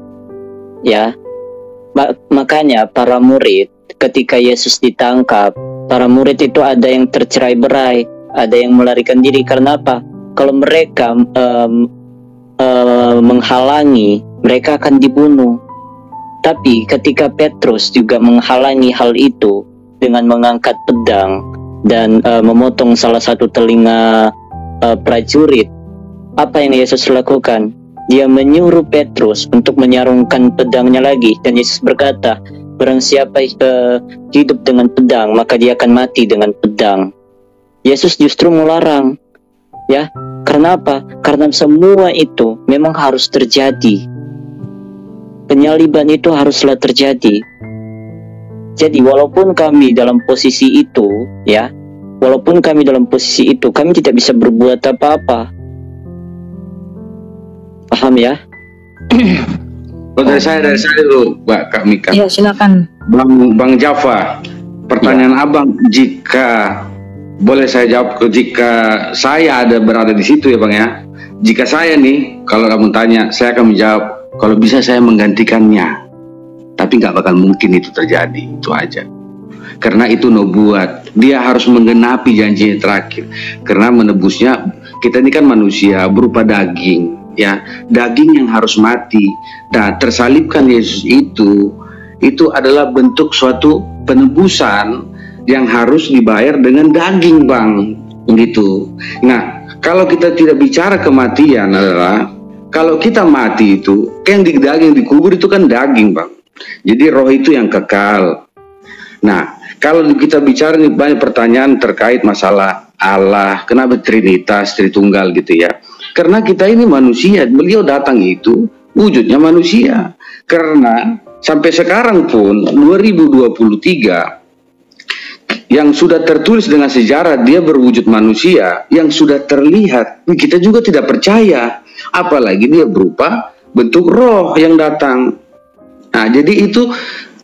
Ya, makanya para murid ketika Yesus ditangkap, para murid itu ada yang tercerai-berai, ada yang melarikan diri. Karena apa? Kalau mereka menghalangi, mereka akan dibunuh. Tapi ketika Petrus juga menghalangi hal itu dengan mengangkat pedang dan memotong salah satu telinga prajurit, apa yang Yesus lakukan? Dia menyuruh Petrus untuk menyarungkan pedangnya lagi, dan Yesus berkata, barang siapa hidup dengan pedang, maka dia akan mati dengan pedang. Yesus justru melarang, ya. Karena apa? Karena semua itu memang harus terjadi. Penyaliban itu haruslah terjadi. Jadi walaupun kami dalam posisi itu, ya, walaupun kami dalam posisi itu, kami tidak bisa berbuat apa-apa. Paham ya? Dari saya dulu, Mbak Kak Mika. Ya, silakan. Bang Java, pertanyaan Abang, jika boleh saya jawab, jika saya berada di situ ya Bang ya. Jika saya nih, kalau kamu tanya, saya akan menjawab, kalau bisa saya menggantikannya. Tapi nggak bakal mungkin itu terjadi, itu aja. Karena itu nubuat, dia harus menggenapi janjinya terakhir. Karena menebusnya, kita ini kan manusia berupa daging, ya, daging yang harus mati. Nah, tersalibkan Yesus itu adalah bentuk suatu penebusan yang harus dibayar dengan daging, Bang, gitu. Nah, kalau kita tidak bicara kematian adalah, kalau kita mati itu, yang di daging dikubur itu kan daging, Bang. Jadi roh itu yang kekal. Nah, kalau kita bicara nih banyak pertanyaan terkait masalah Allah, kenapa Trinitas, Tritunggal gitu ya. Karena kita ini manusia, beliau datang itu wujudnya manusia. Karena sampai sekarang pun 2023 yang sudah tertulis dengan sejarah dia berwujud manusia, yang sudah terlihat, kita juga tidak percaya. Apalagi dia berupa bentuk roh yang datang. Nah, jadi itu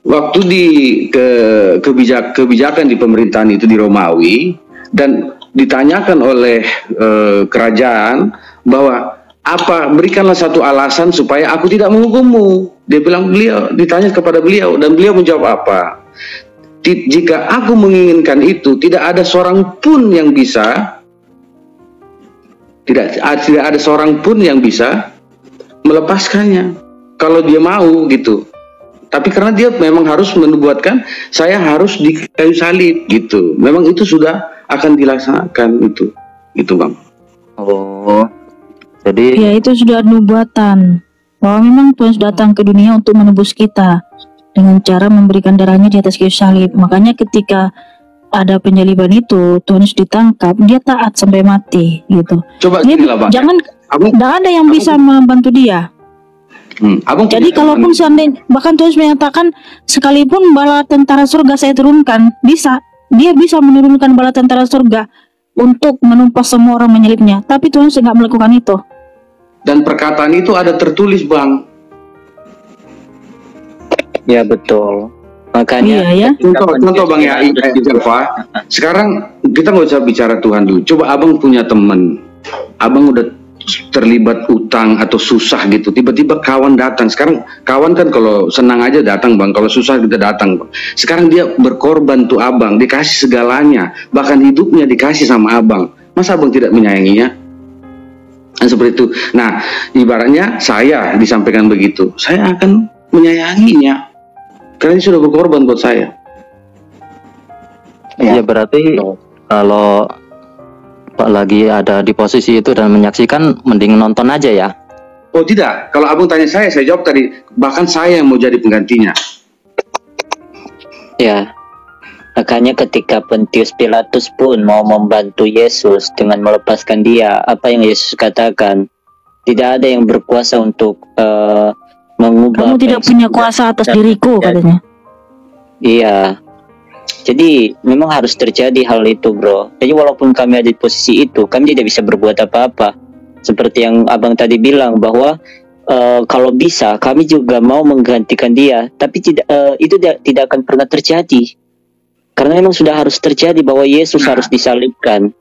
waktu di kebijakan di pemerintahan itu di Romawi, dan ditanyakan oleh kerajaan bahwa berikanlah satu alasan supaya aku tidak menghukummu. Dia bilang, ditanya kepada beliau, dan beliau menjawab apa? Jika aku menginginkan itu, tidak ada seorang pun yang bisa, tidak ada seorang pun yang bisa melepaskannya kalau dia mau gitu. Tapi karena dia memang harus menubuatkan, saya harus di kayu salib gitu. Memang itu sudah akan dilaksanakan itu Bang. Oh, jadi ya itu sudah nubuatan bahwa memang Tuhan sudah datang ke dunia untuk menebus kita dengan cara memberikan darahnya di atas kayu salib. Makanya ketika ada penyaliban itu, Tuhan Yesus ditangkap, dia taat sampai mati gitu. Coba ginilah Bang. Jangan, tidak ada yang bisa membantu dia. Jadi kalaupun seandainya, bahkan Tuhan menyatakan, sekalipun bala tentara surga saya turunkan, dia bisa menurunkan bala tentara surga untuk menumpas semua orang menyalibnya. Tapi Tuhan tidak melakukan itu. Dan perkataan itu ada tertulis Bang. Ya betul. Makanya contoh Bang ya, Java. Sekarang kita nggak usah bicara Tuhan dulu. Coba Abang punya teman, Abang udah terlibat utang atau susah gitu, tiba-tiba kawan datang. Sekarang kawan kan kalau senang aja datang Bang, kalau susah kita datang Bang. Sekarang dia berkorban tuh Abang, dikasih segalanya, bahkan hidupnya dikasih sama Abang. Masa Abang tidak menyayanginya? Dan seperti itu. Nah, ibaratnya saya disampaikan begitu, saya akan menyayanginya karena dia sudah berkorban buat saya. Ya berarti kalau Pak lagi ada di posisi itu dan menyaksikan, mending nonton aja ya. Oh tidak, kalau Abang tanya saya jawab tadi, bahkan saya yang mau jadi penggantinya. Ya, makanya ketika Pontius Pilatus pun mau membantu Yesus dengan melepaskan dia, apa yang Yesus katakan, tidak ada yang berkuasa untuk mengubah. Kamu tidak punya kuasa atas diriku, katanya. Iya. Jadi memang harus terjadi hal itu, bro. Jadi walaupun kami ada di posisi itu, kami tidak bisa berbuat apa-apa. Seperti yang Abang tadi bilang bahwa kalau bisa kami juga mau menggantikan dia, tapi itu tidak akan pernah terjadi. Karena memang sudah harus terjadi bahwa Yesus harus disalibkan.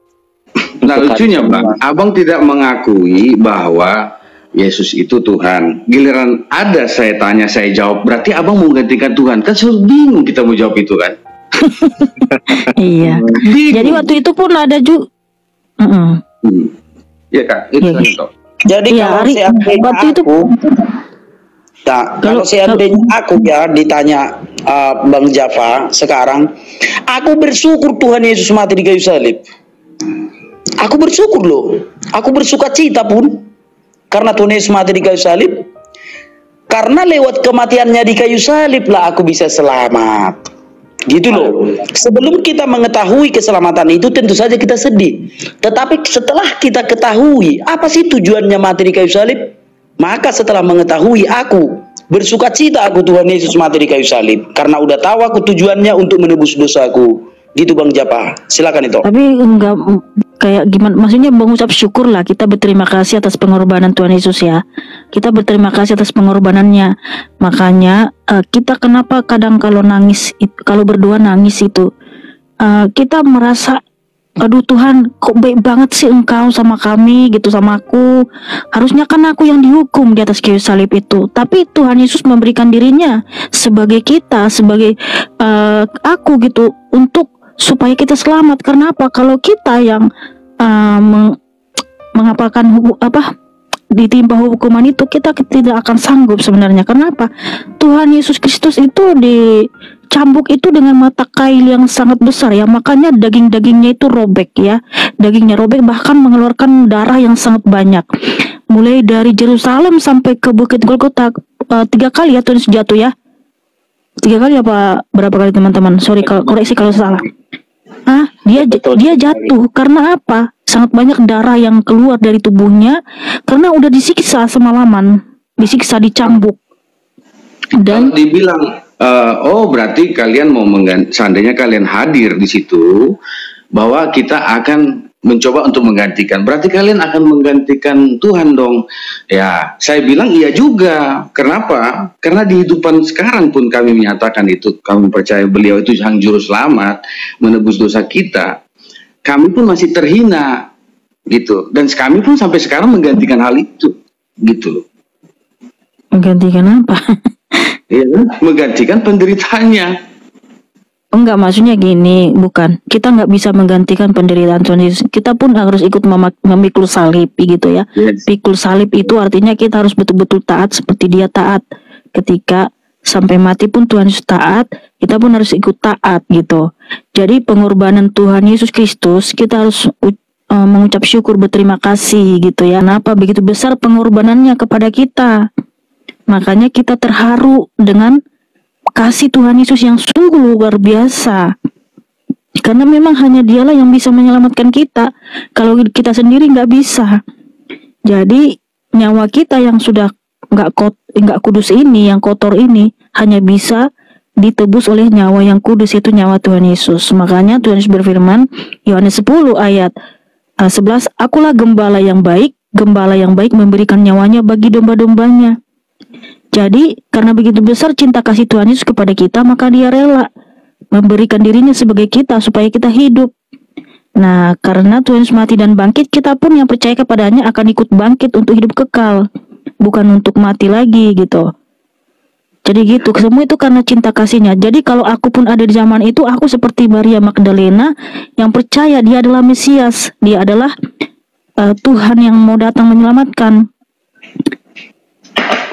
Nah lucunya Bang, Abang tidak mengakui bahwa Yesus itu Tuhan. Giliran ada saya tanya, saya jawab, berarti Abang mau menggantikan Tuhan. Kan selalu bingung kita mau jawab itu kan. Iya. Jadi waktu itu pun ada juga. Iya Kak, itu kan. Jadi kalau seandainya kalau seandainya aku ya ditanya Bang Java sekarang, aku bersyukur Tuhan Yesus mati di kayu salib. Aku bersyukur loh. Aku bersuka cita pun karena Tuhan Yesus mati di kayu salib. Karena lewat kematiannya di kayu salib lah aku bisa selamat. Gitu loh. Sebelum kita mengetahui keselamatan itu tentu saja kita sedih. Tetapi setelah kita ketahui apa sih tujuannya mati di kayu salib, maka setelah mengetahui aku bersuka cita aku Tuhan Yesus mati di kayu salib. Karena udah tahu aku tujuannya untuk menebus dosaku. Gitu Bang Japa, silakan itu. Tapi enggak kayak gimana, maksudnya mengucap syukur lah, kita berterima kasih atas pengorbanan Tuhan Yesus ya. Kita berterima kasih atas pengorbanannya. Makanya kita kenapa kadang kalau nangis, kalau berdoa nangis itu, kita merasa, aduh Tuhan kok baik banget sih engkau sama kami gitu, sama aku. Harusnya kan aku yang dihukum di atas kayu salib itu. Tapi Tuhan Yesus memberikan dirinya sebagai kita, sebagai aku gitu, untuk supaya kita selamat. Karena apa? Kalau kita yang mengapalkan ditimpa hukuman itu, kita tidak akan sanggup sebenarnya. Kenapa? Tuhan Yesus Kristus itu dicambuk itu dengan mata kail yang sangat besar ya, makanya daging-dagingnya itu robek ya, dagingnya robek, bahkan mengeluarkan darah yang sangat banyak. Mulai dari Yerusalem sampai ke Bukit Golgota 3 kali ya Tuhan Yesus jatuh ya. 3 kali apa berapa kali teman-teman? Sorry kalau koreksi kalau salah. Dia jatuh karena apa? Sangat banyak darah yang keluar dari tubuhnya karena udah disiksa semalaman, disiksa, dicambuk. Dan kalau dibilang oh berarti kalian mau seandainya kalian hadir di situ, bahwa kita akan mencoba untuk menggantikan. Berarti kalian akan menggantikan Tuhan dong. Ya, saya bilang iya juga. Kenapa? Karena di hidupan sekarang pun kami menyatakan itu. Kami percaya beliau itu sang juru selamat, menebus dosa kita. Kami pun masih terhina gitu. Dan kami pun sampai sekarang menggantikan hal itu gitu. Menggantikan apa? Iya, menggantikan penderitaannya. Enggak, maksudnya gini, bukan. Kita nggak bisa menggantikan penderitaan Tuhan Yesus. Kita pun harus ikut memikul salib gitu ya. Yes. Pikul salib itu artinya kita harus betul-betul taat seperti dia taat. Ketika sampai mati pun Tuhan Yesus taat, kita pun harus ikut taat gitu. Jadi pengorbanan Tuhan Yesus Kristus, kita harus mengucap syukur, berterima kasih gitu ya. Kenapa begitu besar pengorbanannya kepada kita? Makanya kita terharu dengan kasih Tuhan Yesus yang sungguh luar biasa. Karena memang hanya dialah yang bisa menyelamatkan kita. Kalau kita sendiri nggak bisa. Jadi nyawa kita yang sudah nggak kudus ini, yang kotor ini, hanya bisa ditebus oleh nyawa yang kudus, itu nyawa Tuhan Yesus. Makanya Tuhan Yesus berfirman, Yohanes 10 ayat 11, akulah gembala yang baik memberikan nyawanya bagi domba-dombanya. Jadi karena begitu besar cinta kasih Tuhan Yesus kepada kita, maka dia rela memberikan dirinya sebagai kita supaya kita hidup. Nah, karena Tuhan Yesus mati dan bangkit, kita pun yang percaya kepadanya akan ikut bangkit untuk hidup kekal, bukan untuk mati lagi gitu. Jadi gitu, semua itu karena cinta kasihnya. Jadi kalau aku pun ada di zaman itu, aku seperti Maria Magdalena yang percaya dia adalah Mesias, dia adalah Tuhan yang mau datang menyelamatkan.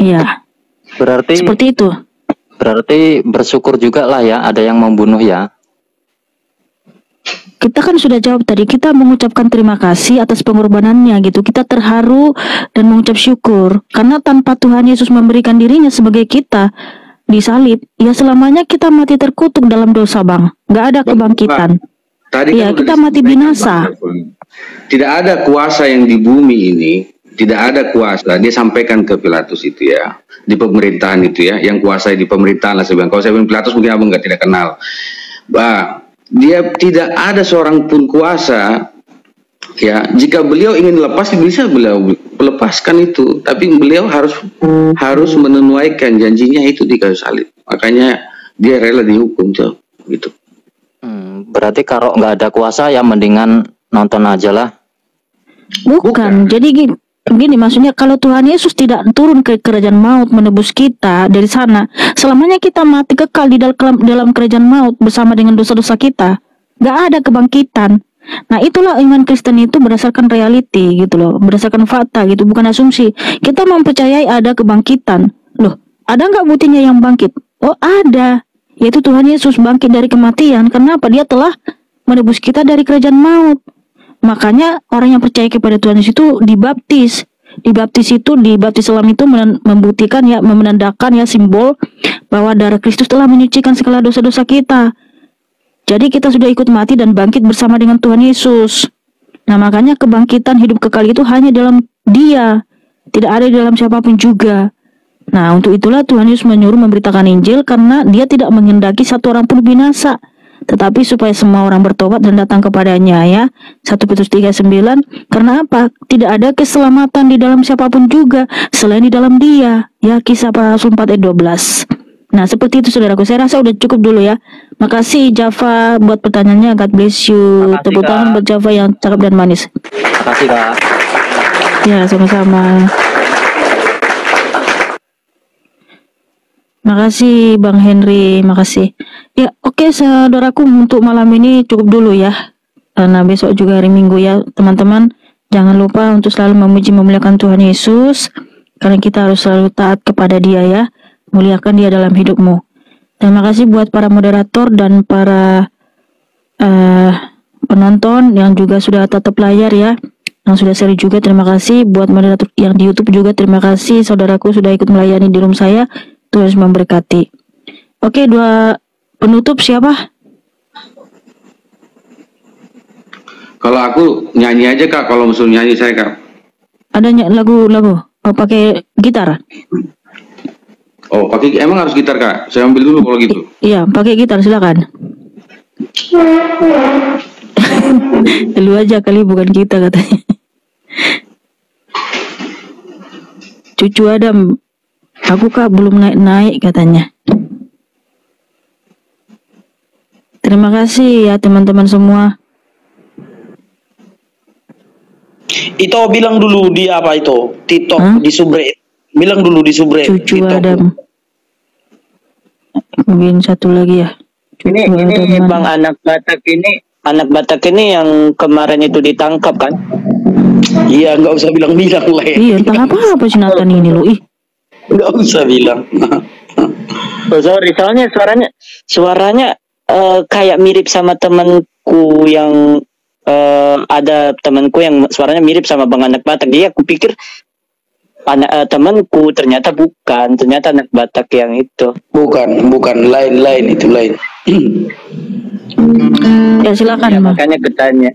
Iya. Berarti seperti itu. Berarti bersyukur juga lah ya, ada yang membunuh ya. Kita kan sudah jawab tadi, kita mengucapkan terima kasih atas pengorbanannya gitu. Kita terharu dan mengucap syukur. Karena tanpa Tuhan Yesus memberikan dirinya sebagai kita disalib, ya selamanya kita mati terkutuk dalam dosa, Bang. Gak ada kebangkitan. Iya, kita mati binasa. Tidak ada kuasa yang di bumi ini, tidak ada kuasa. Dia sampaikan ke Pilatus itu ya, di pemerintahan itu ya, yang kuasa di pemerintahan lah. Saya bilang, kalau saya bilang Pilatus mungkin abang nggak tidak kenal. Dia tidak ada seorang pun kuasa ya. Jika beliau ingin lepas, bisa beliau lepaskan itu. Tapi beliau harus menunaikan janjinya itu di kayu salib. Makanya dia rela dihukum tuh, gitu. Berarti kalau nggak ada kuasa ya mendingan nonton aja lah. Bukan. Jadi gini maksudnya, kalau Tuhan Yesus tidak turun ke kerajaan maut menebus kita dari sana, selamanya kita mati kekal di dalam kerajaan maut bersama dengan dosa-dosa kita. Gak ada kebangkitan. Nah itulah iman Kristen itu berdasarkan reality gitu loh, berdasarkan fakta gitu, bukan asumsi. Kita mempercayai ada kebangkitan. Loh, ada nggak buktinya yang bangkit? Oh ada, yaitu Tuhan Yesus bangkit dari kematian. Kenapa? Dia telah menebus kita dari kerajaan maut. Makanya orang yang percaya kepada Tuhan Yesus itu dibaptis. Dibaptis Islam itu membuktikan ya, menandakan ya, simbol bahwa darah Kristus telah menyucikan segala dosa-dosa kita. Jadi kita sudah ikut mati dan bangkit bersama dengan Tuhan Yesus. Nah makanya kebangkitan hidup kekal itu hanya dalam Dia, tidak ada di dalam siapapun juga. Nah untuk itulah Tuhan Yesus menyuruh memberitakan Injil, karena Dia tidak menghendaki satu orang pun binasa, tetapi supaya semua orang bertobat dan datang kepadanya ya. 1 Petrus 3:9. Karena apa? Tidak ada keselamatan di dalam siapapun juga selain di dalam Dia. Ya, Kisah Para Rasul 4 ayat 12. Nah, seperti itu saudaraku. Saya rasa udah cukup dulu ya. Makasih Java buat pertanyaannya. God bless you. Tepuk tangan buat Java yang cakep dan manis. Makasih Kak. Ya, sama-sama. Makasih Bang Henry, makasih. Ya, oke saudaraku, untuk malam ini cukup dulu ya. Karena besok juga hari Minggu ya, teman-teman. Jangan lupa untuk selalu memuji memuliakan Tuhan Yesus, karena kita harus selalu taat kepada Dia ya. Muliakan Dia dalam hidupmu. Terima kasih buat para moderator dan para penonton yang juga sudah tatap layar ya, yang sudah share juga. Terima kasih buat moderator yang di YouTube juga. Terima kasih saudaraku sudah ikut melayani di room saya. Tuhan memberkati. Oke, dua penutup siapa? Kalau aku nyanyi aja Kak, kalau musuh nyanyi saya Kak. Ada lagu-lagu? Oh, pakai gitar? Oh, emang harus gitar Kak? Saya ambil dulu kalau gitu. Iya, pakai gitar silakan. Lu aja kali, bukan kita katanya. Cucu Adam, aku kak belum naik-naik katanya. Terima kasih ya teman-teman semua. Itu bilang dulu di apa itu? TikTok di subre. Bilang dulu di subre. Cucu TikTok. Adam. Mungkin satu lagi ya. Ini Bang anak Batak ini yang kemarin itu ditangkap kan? Iya, nggak usah bilang-bilang lah ya. Iya, entah apa si Nathan ini lo. Nggak usah bilang. Oh, sorry, soalnya suaranya kayak mirip sama temanku yang ada temanku yang suaranya mirip sama Bang anak Batak. Dia aku pikir temanku, ternyata bukan, ternyata anak Batak yang itu. Bukan, lain itu lain. Ya silakan, ya, makanya ketanya.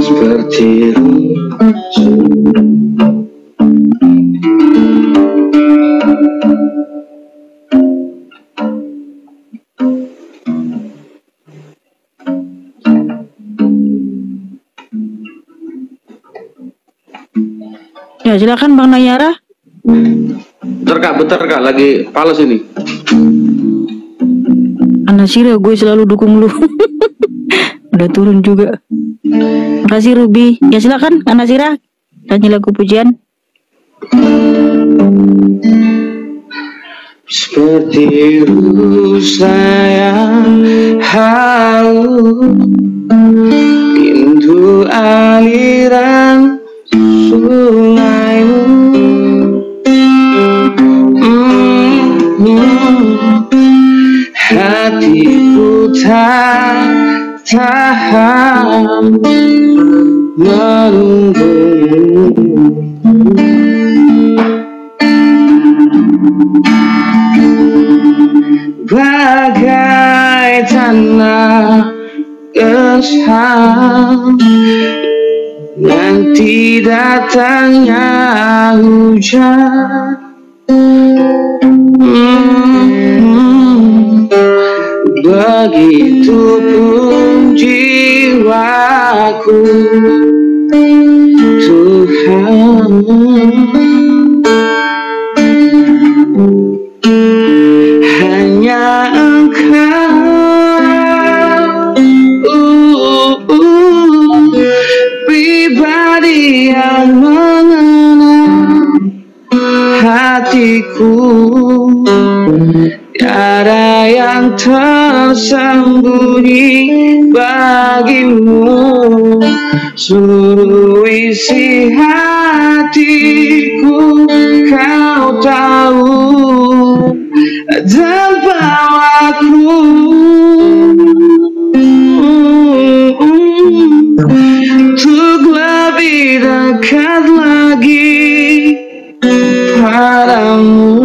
Seperti ya silakan Bang Nayara. Bentar kak, lagi pales ini. Anasira, gue selalu dukung lu. Udah turun juga. Makasih Ruby. Ya silakan Anasira, nyanyi lagu pujian. seperti rusa yang haus, pintu aliran sungaimu, hatiku tak tahan menunggumu. Bagai tanah gersam, nanti datangnya hujan. Begitupun jiwaku, Tuhan. Hanya Engkau, pribadi yang mengenal hatiku. Tiada yang tersembunyi bagimu, seluruh isi hatiku Kau tahu. Dan bawaku untuk lebih dekat lagi padamu,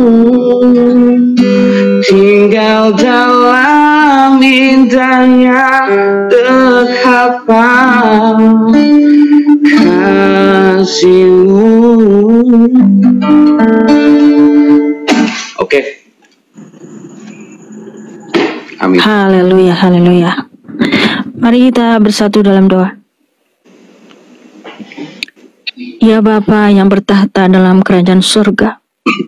tinggal dalam indahnya dekapan kasih-Mu. Oke. Amin. Haleluya, haleluya. Mari kita bersatu dalam doa. Ya Bapa yang bertahta dalam kerajaan surga,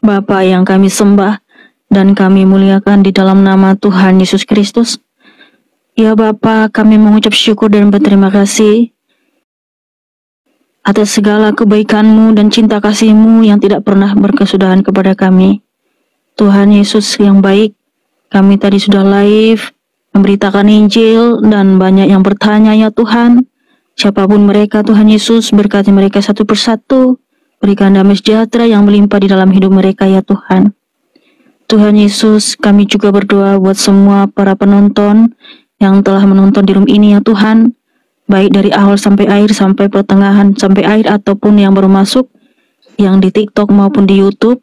Bapa yang kami sembah dan kami muliakan di dalam nama Tuhan Yesus Kristus. Ya Bapa, kami mengucap syukur dan berterima kasih atas segala kebaikan-Mu dan cinta kasih-Mu yang tidak pernah berkesudahan kepada kami. Tuhan Yesus yang baik, kami tadi sudah live memberitakan Injil dan banyak yang bertanya ya Tuhan. Siapapun mereka Tuhan Yesus, berkati mereka satu persatu, berikan damai sejahtera yang melimpah di dalam hidup mereka ya Tuhan. Tuhan Yesus, kami juga berdoa buat semua para penonton yang telah menonton di room ini ya Tuhan, baik dari awal sampai akhir, sampai pertengahan sampai akhir, ataupun yang baru masuk, yang di TikTok maupun di YouTube.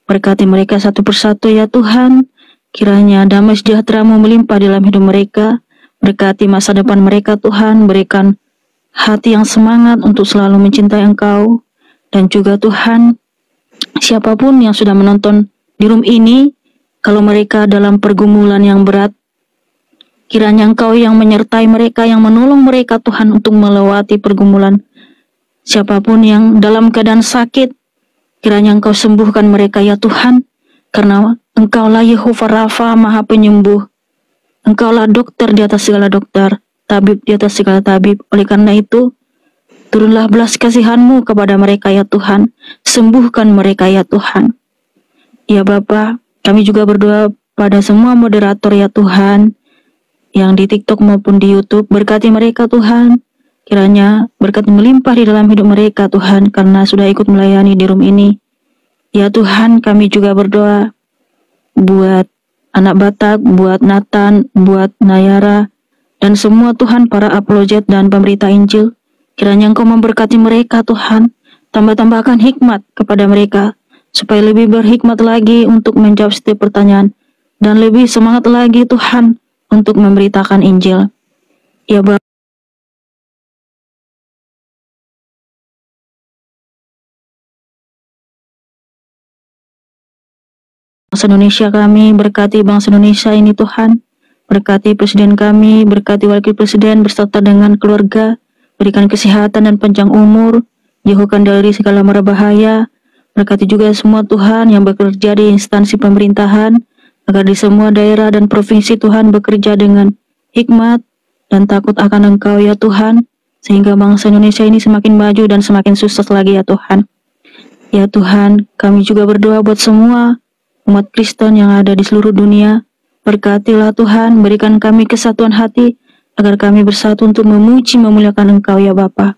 Berkati mereka satu persatu ya Tuhan. Kiranya damai sejahtera-Mu melimpah dalam hidup mereka. Berkati masa depan mereka Tuhan. Berikan hati yang semangat untuk selalu mencintai Engkau. Dan juga Tuhan, siapapun yang sudah menonton di room ini, kalau mereka dalam pergumulan yang berat, kiranya Engkau yang menyertai mereka, yang menolong mereka Tuhan untuk melewati pergumulan. Siapapun yang dalam keadaan sakit, kiranya Engkau sembuhkan mereka ya Tuhan. Karena Engkaulah Yehova Rafa, Maha Penyembuh. Engkaulah dokter di atas segala dokter, tabib di atas segala tabib. Oleh karena itu, turunlah belas kasihan-Mu kepada mereka ya Tuhan. Sembuhkan mereka ya Tuhan. Ya Bapa, kami juga berdoa pada semua moderator ya Tuhan, yang di TikTok maupun di YouTube. Berkati mereka Tuhan. Kiranya berkat melimpah di dalam hidup mereka Tuhan, karena sudah ikut melayani di room ini. Ya Tuhan, kami juga berdoa buat anak Batak, buat Nathan, buat Nayara, dan semua Tuhan para apologet dan pemberita Injil. Kiranya Engkau memberkati mereka Tuhan, tambah-tambahkan hikmat kepada mereka, supaya lebih berhikmat lagi untuk menjawab setiap pertanyaan, dan lebih semangat lagi Tuhan untuk memberitakan Injil. Ya Bapa, bangsa Indonesia kami, berkati bangsa Indonesia ini Tuhan. Berkati presiden kami, berkati wakil presiden beserta dengan keluarga. Berikan kesehatan dan panjang umur, jauhkan dari segala mara bahaya. Berkati juga semua Tuhan yang bekerja di instansi pemerintahan, agar di semua daerah dan provinsi Tuhan bekerja dengan hikmat dan takut akan Engkau ya Tuhan, sehingga bangsa Indonesia ini semakin maju dan semakin sukses lagi ya Tuhan. Ya Tuhan, kami juga berdoa buat semua umat Kristen yang ada di seluruh dunia. Berkatilah Tuhan, berikan kami kesatuan hati, agar kami bersatu untuk memuji memuliakan Engkau ya Bapa.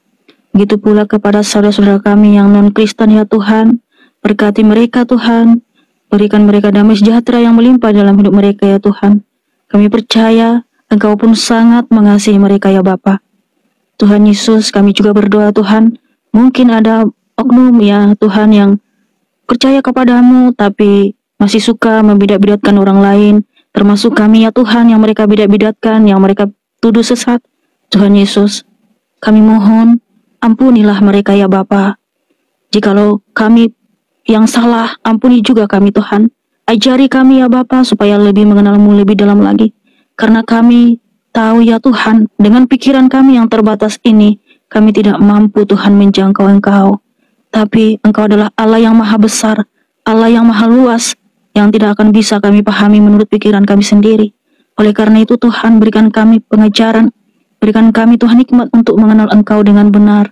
Begitu pula kepada saudara-saudara kami yang non-Kristen ya Tuhan. Berkati mereka Tuhan, berikan mereka damai sejahtera yang melimpah dalam hidup mereka ya Tuhan. Kami percaya Engkau pun sangat mengasihi mereka ya Bapa. Tuhan Yesus, kami juga berdoa Tuhan, mungkin ada oknum ya Tuhan yang percaya kepadamu tapi masih suka membidak-bidatkan orang lain, termasuk kami ya Tuhan yang mereka bidak-bidatkan, yang mereka tuduh sesat. Tuhan Yesus, kami mohon ampunilah mereka ya Bapa. Jikalau kami yang salah, ampuni juga kami Tuhan. Ajari kami ya Bapa supaya lebih mengenal-Mu lebih dalam lagi. Karena kami tahu ya Tuhan, dengan pikiran kami yang terbatas ini, kami tidak mampu Tuhan menjangkau Engkau. Tapi Engkau adalah Allah yang maha besar, Allah yang maha luas, yang tidak akan bisa kami pahami menurut pikiran kami sendiri. Oleh karena itu Tuhan, berikan kami pengajaran, berikan kami Tuhan hikmat untuk mengenal Engkau dengan benar,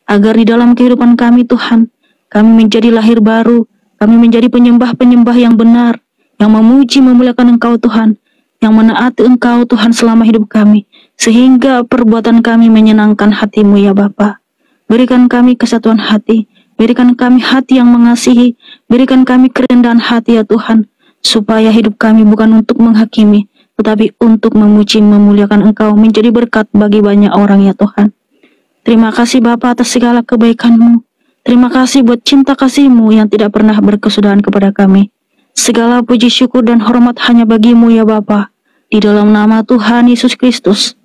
agar di dalam kehidupan kami Tuhan, kami menjadi lahir baru, kami menjadi penyembah-penyembah yang benar, yang memuji memuliakan Engkau Tuhan, yang menaati Engkau Tuhan selama hidup kami, sehingga perbuatan kami menyenangkan hati-Mu ya Bapa. Berikan kami kesatuan hati, berikan kami hati yang mengasihi, berikan kami kerendahan hati ya Tuhan, supaya hidup kami bukan untuk menghakimi, tetapi untuk memuji memuliakan Engkau, menjadi berkat bagi banyak orang ya Tuhan. Terima kasih Bapa atas segala kebaikan-Mu. Terima kasih buat cinta kasih-Mu yang tidak pernah berkesudahan kepada kami. Segala puji syukur dan hormat hanya bagi-Mu ya Bapa. Di dalam nama Tuhan Yesus Kristus,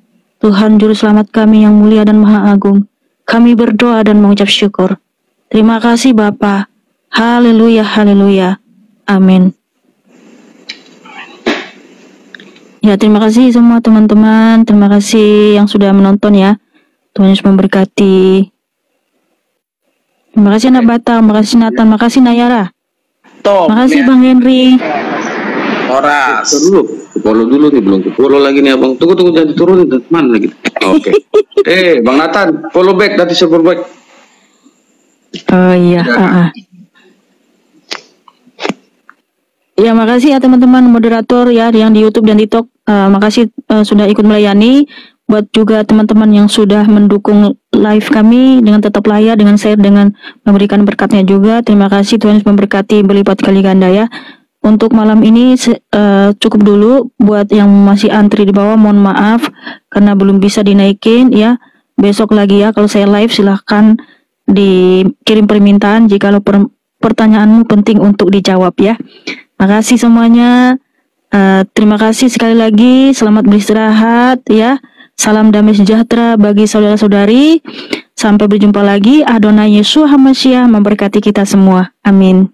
Tuhan Juru Selamat kami yang mulia dan maha agung, kami berdoa dan mengucap syukur. Terima kasih Bapa. Haleluya, haleluya. Amin. Ya, terima kasih semua teman-teman. Terima kasih yang sudah menonton ya. Tuhan Yesus memberkati. Terima kasih anak Batam, terima kasih Nathan, terima kasih Nayara. Terima kasih Bang Henry. Horas. Follow dulu nih, belum follow lagi nih Abang. Tunggu jangan diturunin, mana lagi? Oke. Bang Nathan, follow back, nanti server back. Oh iya. Ya, makasih ya teman-teman moderator ya yang di YouTube dan TikTok. Makasih sudah ikut melayani. Buat juga teman-teman yang sudah mendukung live kami dengan tetap layar, dengan share, dengan memberikan berkatnya juga. Terima kasih, Tuhan memberkati berlipat kali ganda ya. Untuk malam ini cukup dulu. Buat yang masih antri di bawah, mohon maaf karena belum bisa dinaikin ya. Besok lagi ya kalau saya live silahkan dikirim permintaan. Jikalau pertanyaanmu penting untuk dijawab ya. Makasih semuanya. Terima kasih sekali lagi. Selamat beristirahat ya. Salam damai sejahtera bagi saudara-saudari. Sampai berjumpa lagi. Adonai Yeshua HaMashiach memberkati kita semua. Amin.